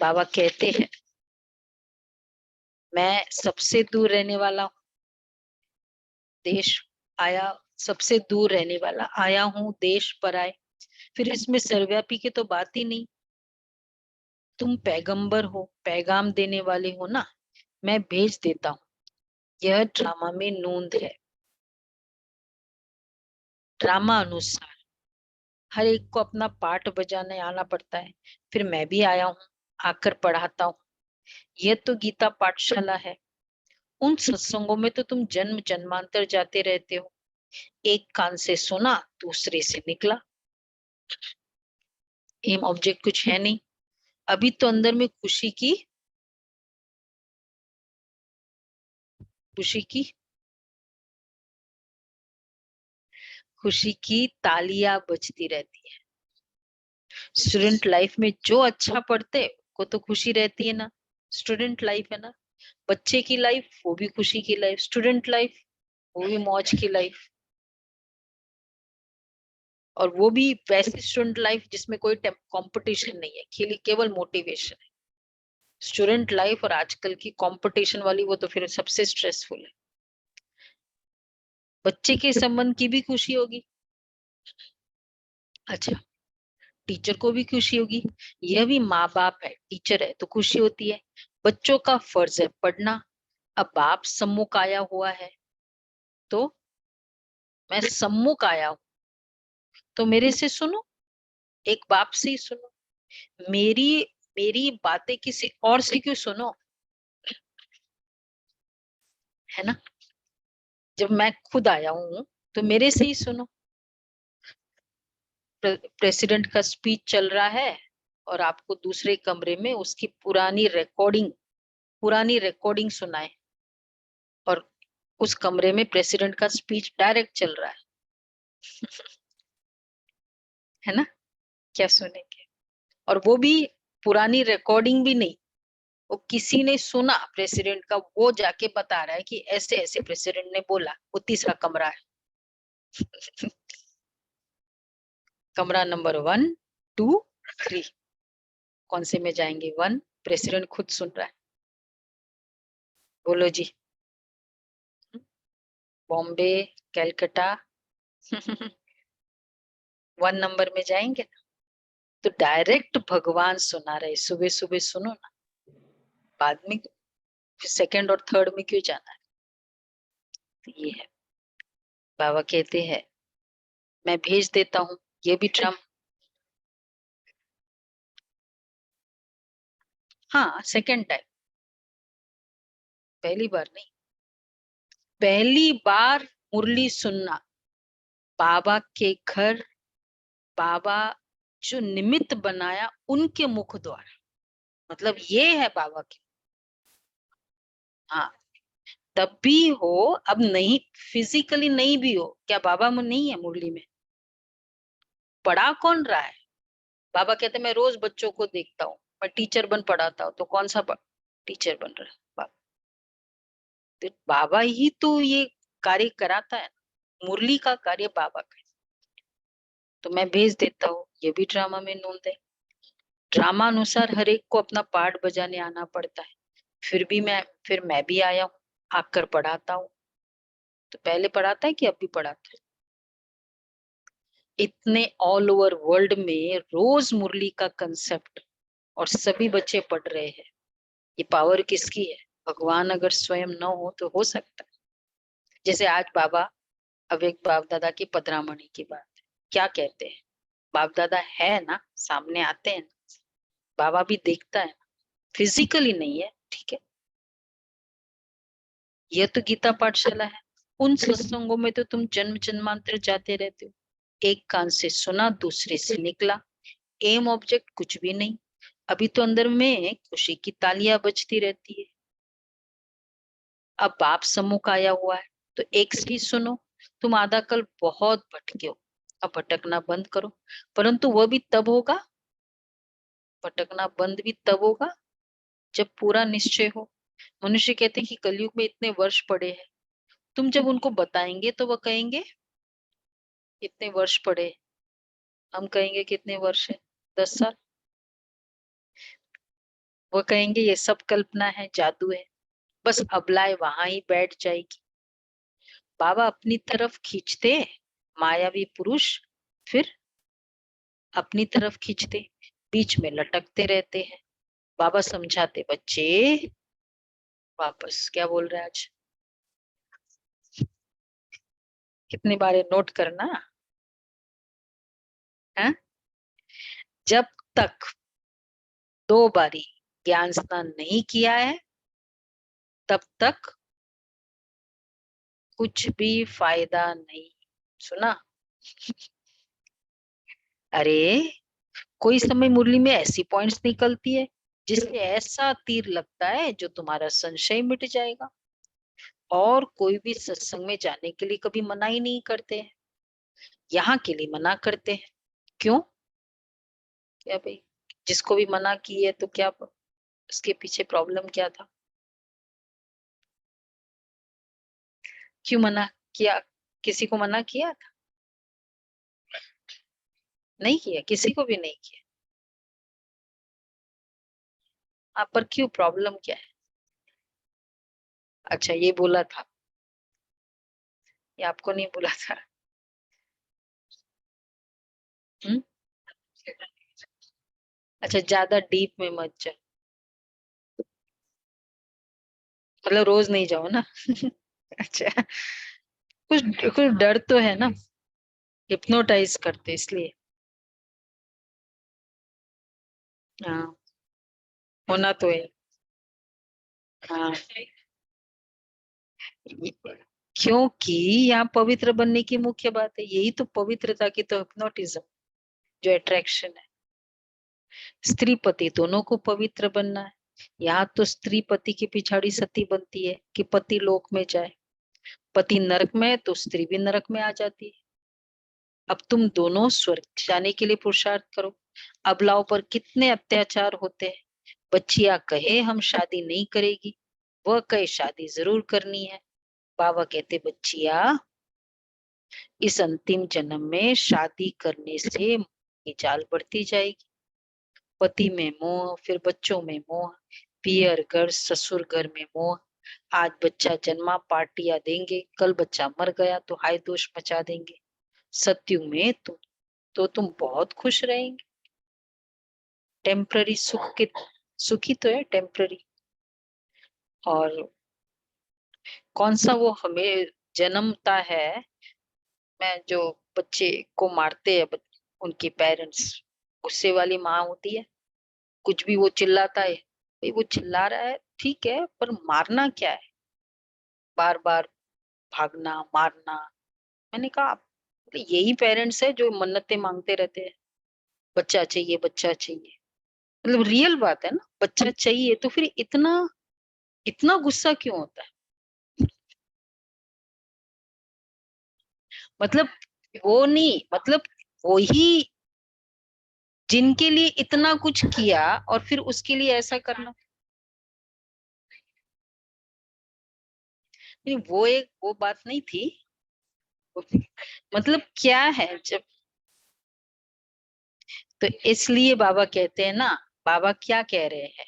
बाबा कहते हैं मैं सबसे दूर रहने वाला हूँ, देश आया, सबसे दूर रहने वाला आया हूँ देश पर आए। फिर इसमें सर्वव्यापी की तो बात ही नहीं। तुम पैगंबर हो, पैगाम देने वाले हो ना, मैं भेज देता हूँ। यह ड्रामा में नोंद है। ड्रामा अनुसार हर एक को अपना पार्ट बजाने आना पड़ता है। फिर मैं भी आया हूँ, आकर पढ़ाता हूँ। यह तो गीता पाठशाला है। उन सत्संगों में तो तुम जन्म जन्मांतर जाते रहते हो। एक कान से सुना, दूसरे से निकला। एम ऑब्जेक्ट कुछ है नहीं। अभी तो अंदर में खुशी की तालियां बजती रहती है। स्टूडेंट लाइफ में जो अच्छा पढ़ते को तो खुशी रहती है ना, स्टूडेंट लाइफ है ना। बच्चे की लाइफ वो भी खुशी की लाइफ, स्टूडेंट लाइफ वो भी मौज की लाइफ। और वो भी वैसी स्टूडेंट लाइफ जिसमें कोई कंपटीशन नहीं है, केवल मोटिवेशन है। स्टूडेंट लाइफ और आजकल की कंपटीशन वाली वो तो फिर सबसे स्ट्रेसफुल है। बच्चे के संबंध की भी खुशी होगी, अच्छा टीचर को भी खुशी होगी। यह भी माँ बाप है, टीचर है तो खुशी होती है। बच्चों का फर्ज है पढ़ना। अब बाप सम्मुख आया हुआ है तो मैं सम्मुख आया हूं, तो मेरे से सुनो, एक बाप से ही सुनो। मेरी मेरी बातें किसी और से क्यों सुनो, है ना। जब मैं खुद आया हूं तो मेरे से ही सुनो। प्रेसिडेंट का स्पीच चल रहा है और आपको दूसरे कमरे में उसकी पुरानी रिकॉर्डिंग सुनाए, और उस कमरे में प्रेसिडेंट का स्पीच डायरेक्ट चल रहा है ना। क्या सुनेंगे? और वो भी पुरानी रिकॉर्डिंग भी नहीं, वो किसी ने सुना प्रेसिडेंट का, वो जाके बता रहा है कि ऐसे ऐसे प्रेसिडेंट ने बोला। वो तीसरा कमरा है कमरा नंबर 1, 2, 3। कौन से में जाएंगे? 1, प्रेसिडेंट खुद सुन रहा है। बोलो जी। बॉम्बे, कैलकाटा 1 नंबर में जाएंगे ना, तो डायरेक्ट भगवान सुना रहे। सुबह सुबह सुनो ना, बाद में सेकंड और थर्ड में क्यों जाना है। तो ये है, बाबा कहते हैं मैं भेज देता हूँ। ये भी ट्रम्प, हाँ सेकंड टाइम, पहली बार नहीं। पहली बार मुरली सुनना, बाबा के घर, बाबा जो निमित्त बनाया उनके मुख द्वारा, मतलब ये है बाबा की। हाँ तब भी हो, अब नहीं फिजिकली नहीं भी हो, क्या बाबा में नहीं है मुरली में? पढ़ा कौन रहा है? बाबा कहते मैं रोज बच्चों को देखता हूँ, मैं टीचर बन पढ़ाता हूँ। तो कौन सा टीचर बन रहा है? तो बाबा ही तो ये कार्य कराता है, मुरली का कार्य बाबा का। तो मैं भेज देता हूँ, ये भी ड्रामा में नोंद है। ड्रामा अनुसार हर एक को अपना पार्ट बजाने आना पड़ता है। फिर मैं भी आया हूँ, आकर पढ़ाता हूँ। तो पहले पढ़ाता है कि अब भी पढ़ाता है? इतने ऑल ओवर वर्ल्ड में रोज मुरली का कंसेप्ट और सभी बच्चे पढ़ रहे हैं। ये पावर किसकी है? भगवान अगर स्वयं न हो तो हो सकता है। जैसे आज बाबा, अब एक बाप दादा की पधरामणि की बात है, क्या कहते हैं? बाप दादा है ना, सामने आते हैं ना, बाबा भी देखता है ना, फिजिकली नहीं है, ठीक है। यह तो गीता पाठशाला है। उन सत्संगों में तो तुम जन्म जन्मांतर जाते रहते हो। एक कान से सुना, दूसरे से निकला। एम ऑब्जेक्ट कुछ भी नहीं। अभी तो अंदर में खुशी की तालियां बजती रहती है। अब बाप सम्मुख आया हुआ है तो एक से ही सुनो। तुम आधा कल बहुत भटके हो, अब भटकना बंद करो। परंतु वह भी तब होगा, भटकना बंद भी तब होगा जब पूरा निश्चय हो। मनुष्य कहते हैं कि कलयुग में इतने वर्ष पड़े हैं, तुम जब उनको बताएंगे तो वो कहेंगे इतने वर्ष पड़े, हम कहेंगे कितने वर्ष है, 10 साल। वो कहेंगे ये सब कल्पना है, जादू है, बस अबलाए वहां ही बैठ जाएगी। बाबा अपनी तरफ खींचते मायावी पुरुष, फिर अपनी तरफ खींचते, बीच में लटकते रहते हैं। बाबा समझाते बच्चे, वापस क्या बोल रहे हैं आज, कितनी बार ये नोट करना है। जब तक 2 बारी ज्ञान स्नान नहीं किया है तब तक कुछ भी फायदा नहीं। सुना? अरे कोई समय मुरली में ऐसी पॉइंट्स निकलती है जिससे ऐसा तीर लगता है जो तुम्हारा संशय मिट जाएगा। और कोई भी सत्संग में जाने के लिए कभी मना ही नहीं करते हैं, यहाँ के लिए मना करते हैं। क्यों? क्या भाई, जिसको भी मना की है तो क्या उसके पीछे प्रॉब्लम क्या था? क्यों मना किया? किसी को मना किया था? नहीं किया, किसी को भी नहीं किया। आप पर क्यों, प्रॉब्लम क्या है? अच्छा ये बोला था, ये आपको नहीं बोला था? हम्म? अच्छा ज्यादा डीप में मत जाओ, मतलब रोज नहीं जाओ ना। अच्छा कुछ कुछ डर तो है ना, हिप्नोटाइज करते इसलिए। हाँ होना तो है। हाँ क्योंकि यहाँ पवित्र बनने की मुख्य बात है, यही तो पवित्रता की तो हिप्नोटिज्म, जो अट्रैक्शन है। स्त्री पति दोनों को पवित्र बनना है। यहाँ तो स्त्री पति की पिछाड़ी सती बनती है कि पति लोक में जाए, पति नरक में है तो स्त्री भी नरक में आ जाती है। अब तुम दोनों स्वर्ग जाने के लिए पुरुषार्थ करो। अबलाओं पर कितने अत्याचार होते हैं। बच्चियां कहे हम शादी नहीं करेगी, वह कहे शादी जरूर करनी है। बाबा कहते बच्चिया इस अंतिम जन्म में शादी करने से ये जाल बढ़ती जाएगी। पति में मोह, फिर बच्चों में मोह, पियर घर ससुर घर में मोह। आज बच्चा जन्मा पार्टियां देंगे, कल बच्चा मर गया तो हाय दोष मचा देंगे। सत्युग में तुम बहुत खुश रहेंगे। टेम्पररी सुख के, सुखी तो है टेम्पररी। और कौन सा वो हमें जन्मता है, मैं जो बच्चे को मारते हैं उनके पेरेंट्स, गुस्से वाली माँ होती है, कुछ भी वो चिल्लाता है, भाई वो चिल्ला रहा है ठीक है पर मारना क्या है, बार बार भागना मारना। मैंने कहा यही पेरेंट्स है जो मन्नतें मांगते रहते हैं, बच्चा चाहिए बच्चा चाहिए। मतलब रियल बात है ना, बच्चा चाहिए तो फिर इतना इतना गुस्सा क्यों होता है? मतलब वो नहीं, मतलब वो ही जिनके लिए इतना कुछ किया और फिर उसके लिए ऐसा करना। नहीं वो बात नहीं थी। मतलब क्या है जब, तो इसलिए बाबा कहते हैं ना, बाबा क्या कह रहे हैं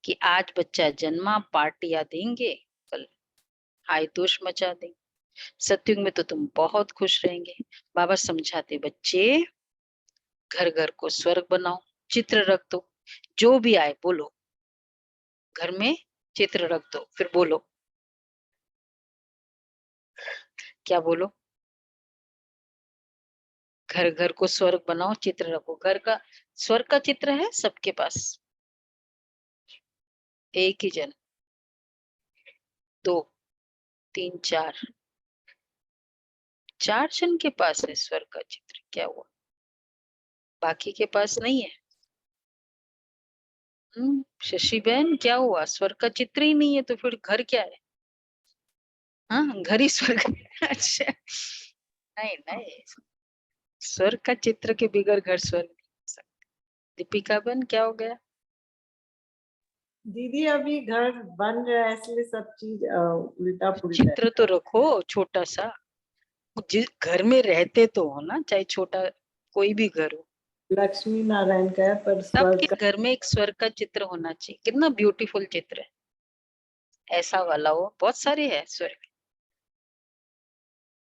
कि आज बच्चा जन्मा पार्टियां देंगे, कल हाय दोष मचा देंगे। सतयुग में तो तुम बहुत खुश रहेंगे। बाबा समझाते बच्चे घर घर को स्वर्ग बनाओ, चित्र रख दो, जो भी आए बोलो, घर में चित्र रख दो, फिर बोलो क्या बोलो, घर घर को स्वर्ग बनाओ, चित्र रखो। घर का स्वर्ग का चित्र है सबके पास, एक ही जन, 2 3 4 जन के पास है स्वर्ग का चित्र, क्या हुआ? बाकी के पास नहीं है। शशि बहन क्या हुआ, स्वर्ग का चित्र ही नहीं है तो फिर घर क्या है? हाँ घर ही स्वर्ग है। अच्छा नहीं नहीं, स्वर्ग का चित्र के बिगड़ घर स्वर्ग नहीं हो सकता। दीपिका बहन क्या हो गया? दीदी अभी घर बन रहा है इसलिए सब चीज उल्टा पुल्टा है। चित्र तो रखो छोटा सा, जिस घर में रहते तो हो ना, चाहे छोटा कोई भी घर हो, लक्ष्मी नारायण का है पर स्वर्ग सबके का। घर में एक स्वर्ग का चित्र होना चाहिए। कितना ब्यूटीफुल चित्र है, ऐसा वाला हो, बहुत सारे है स्वर्ग।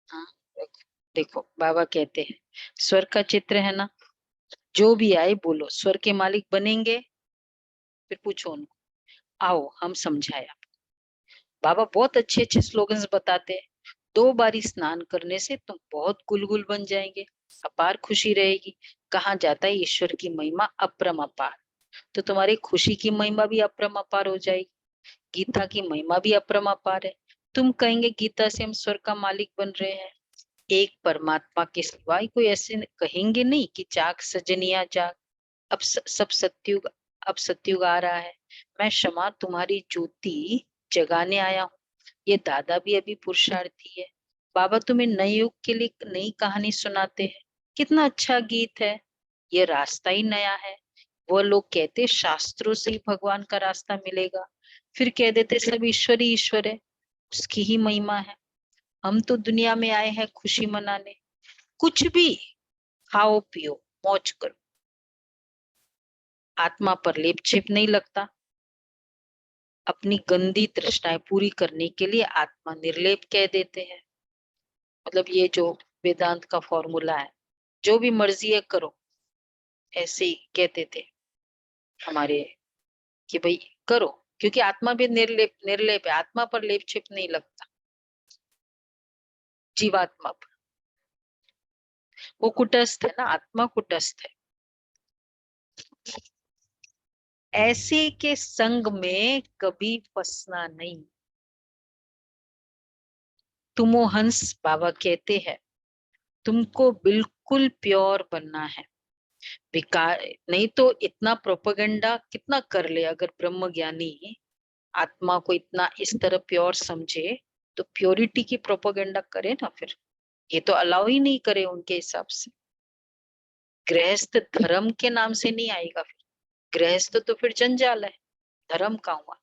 हाँ देखो, देखो बाबा कहते हैं स्वर्ग का चित्र है ना, जो भी आए बोलो स्वर्ग के मालिक बनेंगे, फिर पूछो उनको, आओ हम समझाए आपको। बाबा बहुत अच्छे अच्छे स्लोगन्स बताते हैं। 2 बारी स्नान करने से तुम बहुत गुलगुल बन जाएंगे, अपार खुशी रहेगी। कहा जाता है ईश्वर की महिमा अपरम अपार, तो तुम्हारी खुशी की महिमा भी अपरम अपार हो जाएगी। गीता की महिमा भी अपरम अपार है। तुम कहेंगे गीता से हम स्वर्ग का मालिक बन रहे हैं। एक परमात्मा के सिवाय कोई ऐसे कहेंगे नहीं कि जाग सजनिया जाग, अब सब सत्युग, अब सत्युग आ रहा है, मैं क्षमा तुम्हारी ज्योति जगाने आया हूँ। ये दादा भी अभी पुरुषार्थी है। बाबा तुम्हें नए युग के लिए नई कहानी सुनाते हैं। कितना अच्छा गीत है, ये रास्ता ही नया है। वो लोग कहते शास्त्रों से ही भगवान का रास्ता मिलेगा, फिर कह देते सब ईश्वर ही ईश्वर है, उसकी ही महिमा है। हम तो दुनिया में आए हैं खुशी मनाने। कुछ भी खाओ पियो मौज करो, आत्मा पर लेप छेप नहीं लगता। अपनी गंदी तृष्णाएं पूरी करने के लिए आत्मा निर्लेप कह देते हैं। मतलब ये जो वेदांत का फॉर्मूला है, जो भी मर्जी है करो, ऐसे ही कहते थे हमारे कि भाई करो, क्योंकि आत्मा भी निर्लेप निर्लेप है, आत्मा पर लेप छेप नहीं लगता, जीवात्मा पर। वो कुटस्थ है ना, आत्मा कुटस्थ है। ऐसे के संग में कभी फंसना नहीं। तुमो हंस, बाबा कहते हैं तुमको बिल्कुल प्योर बनना है। विकार नहीं तो इतना प्रोपेगेंडा कितना कर ले, अगर ब्रह्म ज्ञानी आत्मा को इतना इस तरह प्योर समझे तो प्योरिटी की प्रोपेगेंडा करे ना, फिर ये तो अलाउ ही नहीं करे उनके हिसाब से। गृहस्थ धर्म के नाम से नहीं आएगा, फिर गृहस्थ तो फिर जंजाल है, धर्म का हुआ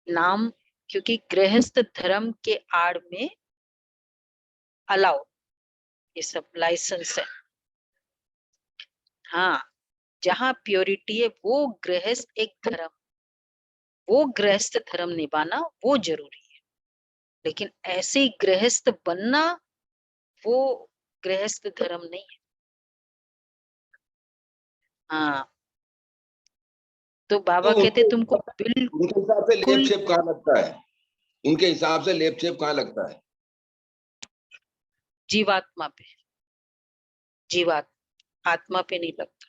नाम, क्योंकि गृहस्थ धर्म के आड़ में अलाउ ये सब लाइसेंस है। हाँ, जहाँ प्योरिटी है वो गृहस्थ एक धर्म, वो गृहस्थ धर्म निभाना वो जरूरी है। लेकिन ऐसे ही गृहस्थ बनना वो गृहस्थ धर्म नहीं है। हाँ, तो बाबा तो कहते उनके तुमको उनके हिसाब से लेप बिल्कुल छेप कहाँ लगता है? उनके हिसाब से लेप छेप कहाँ लगता है? जीवात्मा पे, जीवात्मा आत्मा पे नहीं लगता।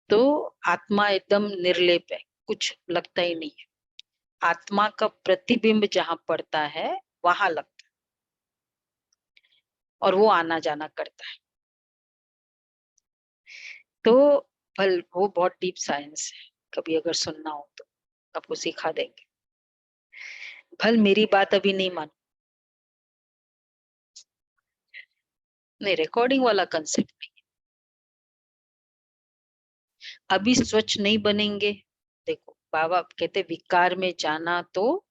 तो आत्मा एकदम निर्लेप है, कुछ लगता ही नहीं है। आत्मा का प्रतिबिंब जहां पड़ता है वहां लगता है, और वो आना जाना करता है। तो भल वो बहुत डीप साइंस है, कभी अगर सुनना हो तो आपको सिखा देंगे। भल मेरी बात अभी नहीं मानो, नहीं रिकॉर्डिंग वाला कंसेप्ट नहीं। अभी स्वच्छ नहीं बनेंगे। देखो बाबा कहते विकार में जाना, तो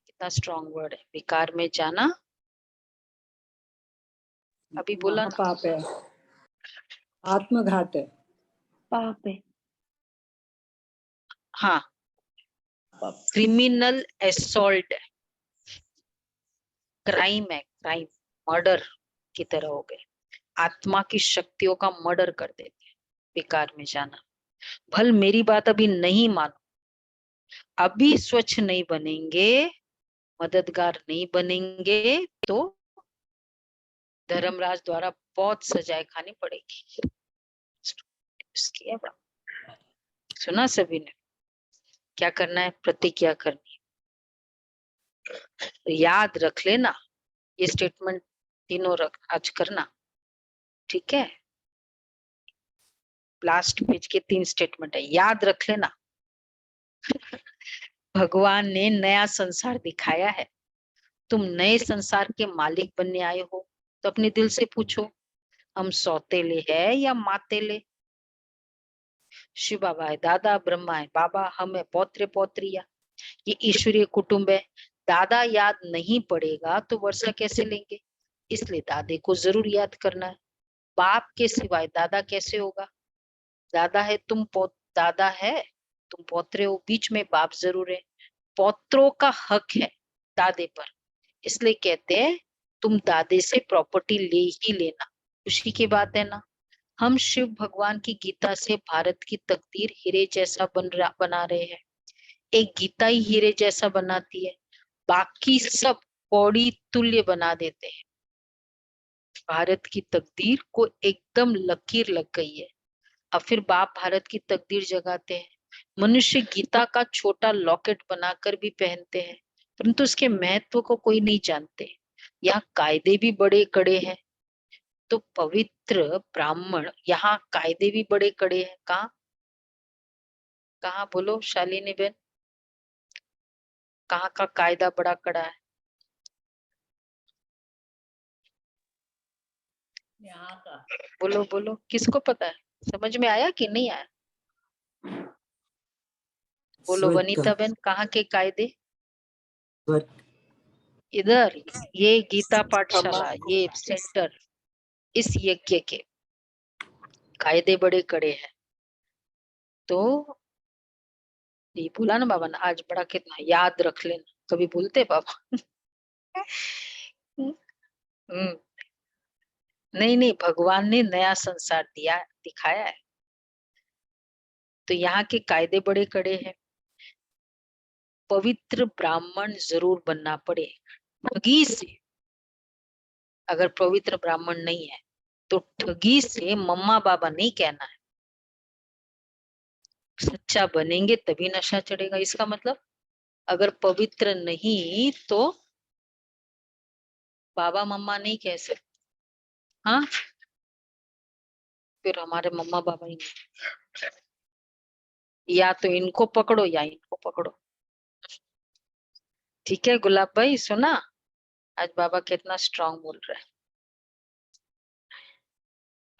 कितना स्ट्रॉन्ग वर्ड है, विकार में जाना। अभी बोला ना, महापाप है, आत्मघात है। पाप है। हाँ क्रिमिनल असॉल्ट है, क्राइम है, क्राइम मर्डर की तरह हो गए। आत्मा की शक्तियों का मर्डर कर देते हैं विकार में जाना। भल मेरी बात अभी नहीं मानो, अभी स्वच्छ नहीं बनेंगे, मददगार नहीं बनेंगे, तो धर्मराज द्वारा बहुत सजाएं खानी पड़ेगी। इसकी सुना सभी ने, क्या करना है, प्रतिज्ञा करनी है। याद रख लेना ये स्टेटमेंट, तीनों रख आज करना, ठीक है। लास्ट पेज के 3 स्टेटमेंट है, याद रख लेना। भगवान ने नया संसार दिखाया है, तुम नए संसार के मालिक बनने आए हो, तो अपने दिल से पूछो हम सौतेले है या मातेले। शिव बाबा है दादा, ब्रह्मा है बाबा, हम है पौत्र पौत्रिया, ये ईश्वरीय कुटुंब है। दादा याद नहीं पड़ेगा तो वर्षा कैसे लेंगे, इसलिए दादे को जरूर याद करना है। बाप के सिवाय दादा कैसे होगा, दादा है तुम दादा है तुम पौत्रे हो, बीच में बाप जरूर है। पौत्रों का हक है दादे पर, इसलिए कहते हैं तुम दादे से प्रॉपर्टी ले ही लेना, खुशी की बात है ना। हम शिव भगवान की गीता से भारत की तकदीर हीरे जैसा बना रहे हैं। एक गीता ही हीरे जैसा बनाती है, बाकी सब कौड़ी तुल्य बना देते हैं। भारत की तकदीर को एकदम लकीर लग गई है। अब फिर बाप भारत की तकदीर जगाते हैं। मनुष्य गीता का छोटा लॉकेट बनाकर भी पहनते हैं, परंतु उसके महत्व को कोई नहीं जानते। यहाँ कायदे भी बड़े कड़े हैं, तो पवित्र ब्राह्मण, यहाँ कायदे भी बड़े कड़े हैं। कहाँ कहाँ बोलो शालिनी बहन, कहाँ का कायदा बड़ा कड़ा है? यहाँ का बोलो बोलो, किसको पता है, समझ में आया कि नहीं आया? बोलो स्वर्ग वनीता का, बहन, कहाँ के कायदे? स्वर्ग। इधर ये गीता पाठशाला, ये सेंटर, इस यज्ञ के कायदे बड़े कड़े हैं। तो ये बोला ना बाबा ने आज, बड़ा कितना याद रख लेना, कभी भूलते बाबा? हम्म, नहीं नहीं, भगवान ने नया संसार दिया, दिखाया है। तो यहाँ के कायदे बड़े कड़े हैं। पवित्र ब्राह्मण जरूर बनना पड़े, ठगी से, अगर पवित्र ब्राह्मण नहीं है तो ठगी से मम्मा बाबा नहीं कहना है। सच्चा बनेंगे तभी नशा चढ़ेगा। इसका मतलब अगर पवित्र नहीं तो बाबा मम्मा नहीं कह सकते। हाँ, फिर हमारे मम्मा बाबा ही नहीं। या तो इनको पकड़ो या इनको पकड़ो। ठीक है गुलाब भाई, सुना आज बाबा कितना स्ट्रांग बोल रहा है।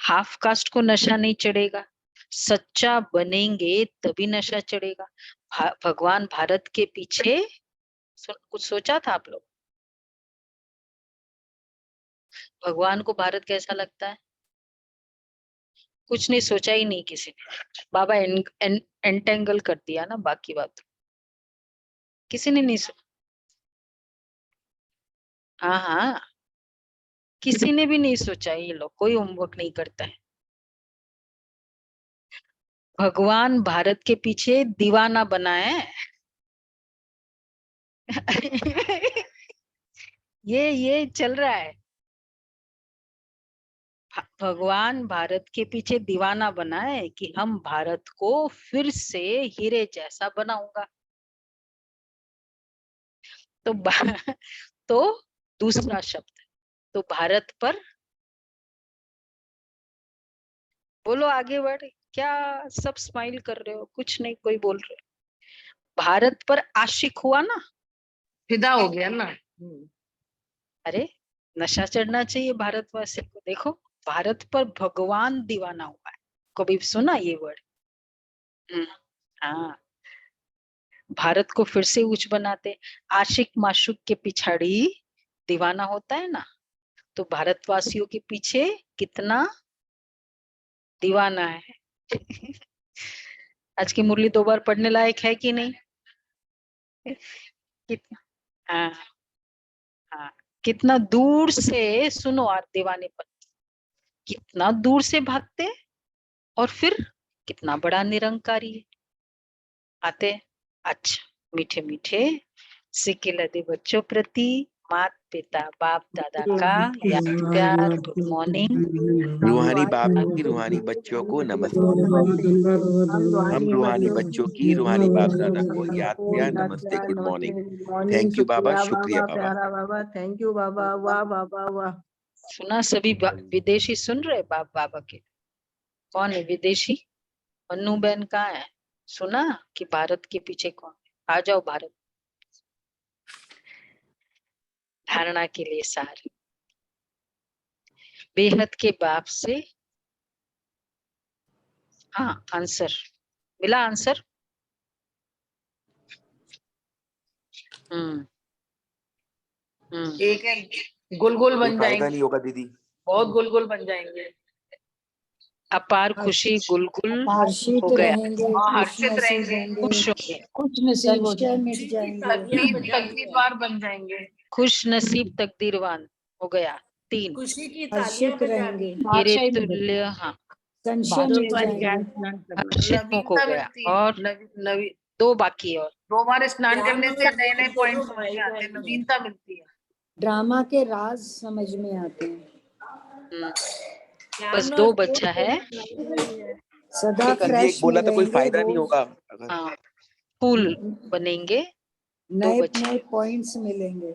हाफ कास्ट को नशा नहीं चढ़ेगा, सच्चा बनेंगे तभी नशा चढ़ेगा। भगवान भारत के पीछे कुछ सोचा था आप लोग? भगवान को भारत कैसा लगता है? कुछ नहीं सोचा ही नहीं किसी ने। बाबा एंटेंगल कर दिया ना बाकी बात, किसी ने नहीं सोचा। हाँ हाँ, किसी ने भी नहीं सोचा। ये लोग कोई होमवर्क नहीं करता है। भगवान भारत के पीछे दीवाना बना है। ये चल रहा है। भगवान भारत के पीछे दीवाना बना है कि हम भारत को फिर से हीरे जैसा बनाऊंगा। तो तो दूसरा शब्द, तो भारत पर बोलो, आगे बढ़। क्या सब स्माइल कर रहे हो? कुछ नहीं कोई बोल रहे। भारत पर आशिक हुआ ना, फिदा हो गया ना। अरे नशा चढ़ना चाहिए भारतवासी को। देखो भारत पर भगवान दीवाना हुआ है, कभी सुना ये वर्ड? हाँ, भारत को फिर से ऊंच बनाते। आशिक माशूक के पिछाड़ी दीवाना होता है ना, तो भारतवासियों के पीछे कितना दीवाना है। आज की मुरली 2 बार पढ़ने लायक है कि नहीं? कितना, हाँ हाँ, कितना दूर से सुनो और दीवाने पर कितना दूर से भागते, और फिर कितना बड़ा निरंकारी है। आते। अच्छा, मीठे मीठे सिक्के लदे बच्चों प्रति माता पिता बाप दादा का याद प्यार, गुड मॉर्निंग। रूहानी बाप की रूहानी बच्चों को नमस्ते। हम रूहानी बच्चों की रूहानी बाप दादा को याद प्यार नमस्ते, गुड मॉर्निंग। थैंक यू बाबा, शुक्रिया बाबा। प्यारा बाबा, थैंक यू बाबा, वाह बाबा वाह। सुना सभी विदेशी सुन रहे बाप बाबा के? कौन है विदेशी? मन्नू बहन कहाँ है? सुना कि भारत के पीछे कौन है? आ जाओ भारत। धारणा के लिए सार, बेहद के बाप से, हाँ आंसर मिला आंसर? हम्म एक है गोल गोल कोई बन फायदा जाएंगे, नहीं होगा दीदी। बहुत गोल गोल बन जाएंगे। अपार खुशी गुलगुल हर्षित हो गया, रहेंगे, हाँ, खुश हर्षित नसीब रहेंगे, होंगे, खुश होंगे, खुश नसीब हो संशय जाएंगे, मिट जाएंगे, तकदीरवार बन जाएंगे। खुश नसीब तकदीरवान हो गया। 3 खुशी की तालियां हर्षित बजानी। रहेंगे, मेरे तुल्य, हाँ, संशय मिट जाएंगे, हर्षित मुख हो नवीनता गया। मिलती है, और नवी 2 बाकी और दो बार स्नान करने से नए नए दोनों पॉइंट समझ भाई में आते हैं, बहन हैं। नवीनता मिलती है। ड्रामा के राज समझ में आते हैं, बस 2 बचा है। सदा कल ही फ्रेश एक बोला में था कोई रहेंगे, फायदा नहीं रोज होगा अगर। हाँ, फूल बनेंगे। 2 नए बचे। नए पॉइंट्स मिलेंगे,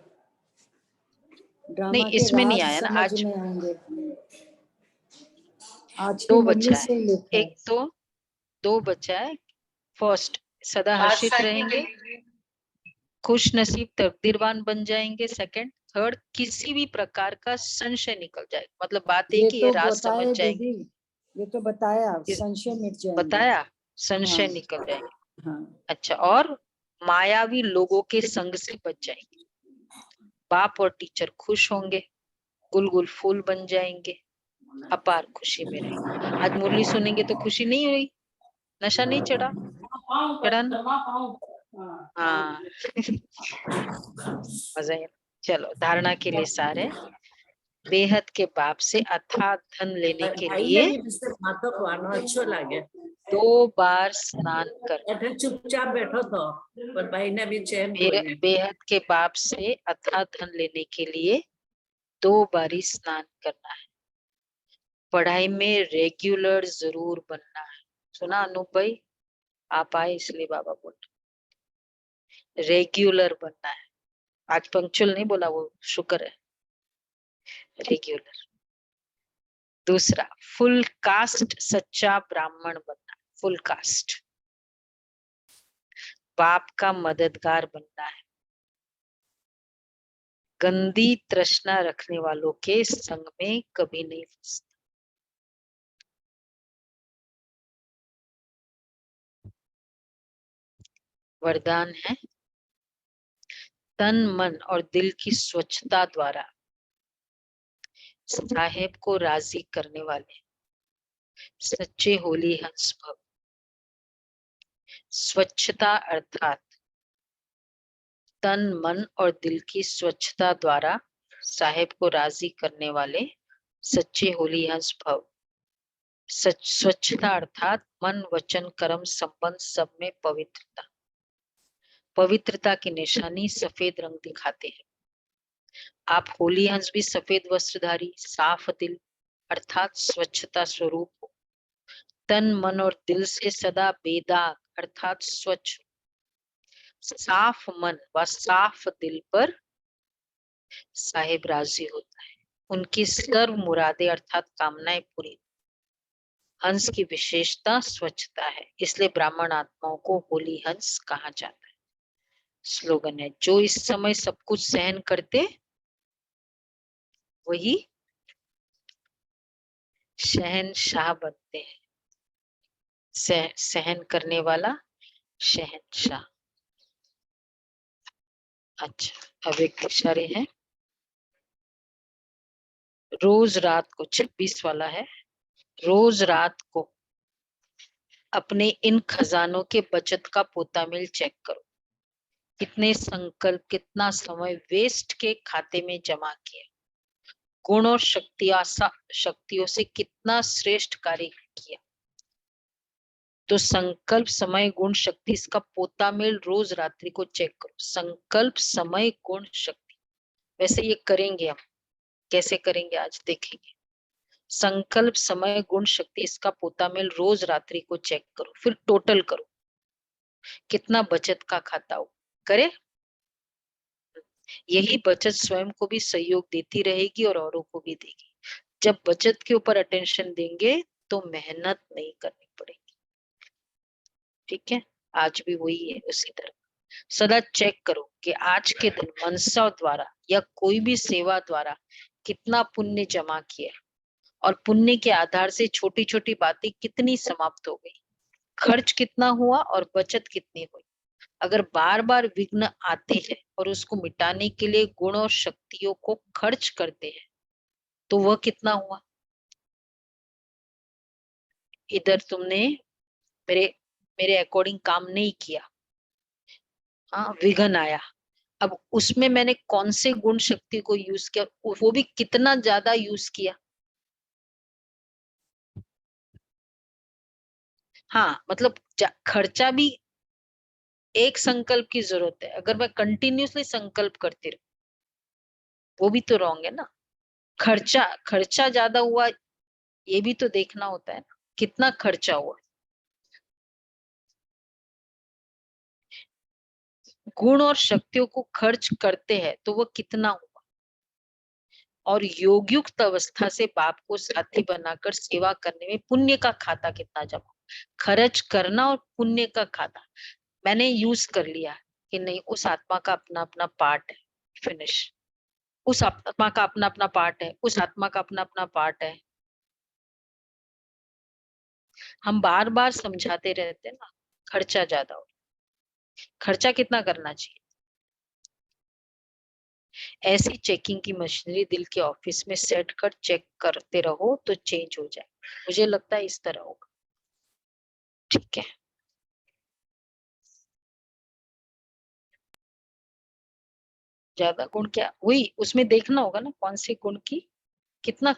ड्रामा नहीं, के इसमें नहीं राज आया ना समझ आज। में आएंगे। आज की 2 मुरली बचा से है। लिखा है। एक तो 2 बचा है। फर्स्ट, सदा हर्षित बादशाह की रहेंगे, मिलेगी। खुश नसीब तकदीरवान बन जाएंगे। सेकंड, थर्ड, किसी भी प्रकार का संशय निकल जाएगा। मतलब बात है ये कि ये तो राज समझ बताया जाएंगे। दीदी, ये तो बताया, इस- संशय मिट जाएंगे। बताया, संशय हाँ। निकल जाएंगे। हाँ, अच्छा, और मायावी लोगों के संग से बच जाएंगे। बाप और टीचर खुश होंगे, गुलगुल फूल बन जाएंगे, अपार खुशी में रहेंगे। आज मुरली सुनेंगे तो खुशी नहीं हुई, नशा नहीं चढ़ा, चढ़ा ना? हाँ। मजा आया। चलो, धारणा के लिए सार है। बेहद के बाप से अथाह धन लेने के भाई लिए ने जिससे माता को आना अच्छो लागे। 2 बार स्नान करना। ऐसे चुपचाप बैठो तो पर भाई ने भी चैन कोई। बेहद के बाप से अथाह धन लेने के लिए 2 बारी स्नान करना है। पढ़ाई में रेगुलर जरूर बनना है। सुना अनूप भाई? आप आए इसलिए बाबा बोल, रेगुलर बनना है। आज पंक्चुअल नहीं बोला, वो शुक्र है, रेगुलर। दूसरा, फुल कास्ट सच्चा ब्राह्मण बनना। फुल कास्ट, बाप का मददगार बनना है। गंदी तृष्णा रखने वालों के संग में कभी नहीं फंसना। वरदान है, तन मन और दिल की स्वच्छता द्वारा साहेब को राजी करने वाले सच्चे होली हंस भव। स्वच्छता अर्थात तन मन और दिल की स्वच्छता द्वारा साहेब को राजी करने वाले सच्चे होली हंस भव। स्वच्छता अर्थात मन वचन कर्म संबंध सब में पवित्रता। पवित्रता की निशानी सफेद रंग दिखाते हैं। आप होली हंस भी सफेद वस्त्रधारी, साफ दिल अर्थात स्वच्छता स्वरूप हो। तन मन और दिल से सदा बेदाग अर्थात स्वच्छ। साफ मन व साफ दिल पर साहिब राजी होता है। उनकी सर्व मुरादे अर्थात कामनाएं पूरी। हंस की विशेषता स्वच्छता है, इसलिए ब्राह्मण आत्माओं को होली हंस कहा जाता है। स्लोगन है, जो इस समय सब कुछ सहन करते वही शहनशाह बनते हैं। सहन करने वाला शहनशाह। अच्छा, अब एक इशारे हैं। रोज रात को 26 वाला है। रोज रात को अपने इन खजानों के बचत का पोतामिल चेक करो। कितने संकल्प, कितना समय वेस्ट के खाते में जमा किया। गुण और शक्तियों से कितना श्रेष्ठ कार्य किया। तो संकल्प, समय, गुण, शक्ति, इसका पोतामिल रोज रात्रि को चेक करो। संकल्प, समय, गुण, शक्ति। वैसे ये करेंगे हम, कैसे करेंगे आज देखेंगे। संकल्प, समय, गुण, शक्ति, इसका पोतामिल रोज रात्रि को चेक करो, फिर टोटल करो कितना बचत का खाता हो। करे, यही बचत स्वयं को भी सहयोग देती रहेगी और औरों को भी देगी। जब बचत के ऊपर अटेंशन देंगे तो मेहनत नहीं करनी पड़ेगी। ठीक है, आज भी वही है। उसी तरह सदा चेक करो कि आज के दिन मनसा द्वारा या कोई भी सेवा द्वारा कितना पुण्य जमा किया और पुण्य के आधार से छोटी छोटी बातें कितनी समाप्त हो गई। खर्च कितना हुआ और बचत कितनी हुई। अगर बार बार विघ्न आते हैं और उसको मिटाने के लिए गुण और शक्तियों को खर्च करते हैं तो वह कितना हुआ। इधर तुमने मेरे मेरे अकॉर्डिंग काम नहीं किया, हाँ विघ्न आया। अब उसमें मैंने कौन से गुण शक्ति को यूज किया, वो भी कितना ज्यादा यूज किया। हाँ मतलब खर्चा भी एक संकल्प की जरूरत है। अगर मैं कंटिन्यूअसली संकल्प करती रहूं वो भी तो रॉन्ग है ना। खर्चा खर्चा ज्यादा हुआ ये भी तो देखना होता है ना, कितना खर्चा हुआ। गुण और शक्तियों को खर्च करते हैं तो वह कितना हुआ। और योगयुक्त अवस्था से बाप को साथी बनाकर सेवा करने में पुण्य का खाता कितना जमा। खर्च करना और पुण्य का खाता मैंने यूज कर लिया कि नहीं, उस आत्मा का अपना अपना पार्ट है, फिनिश। उस आत्मा का अपना अपना पार्ट है, उस आत्मा का अपना अपना पार्ट है। हम बार बार समझाते रहते हैं ना, खर्चा ज्यादा हो। खर्चा कितना करना चाहिए। ऐसी चेकिंग की मशीनरी दिल के ऑफिस में सेट कर चेक करते रहो तो चेंज हो जाए। मुझे लगता है इस तरह होगा। ठीक है, ज्यादा गुण क्या, वही उसमें देखना होगा ना कौन से गुण की कितना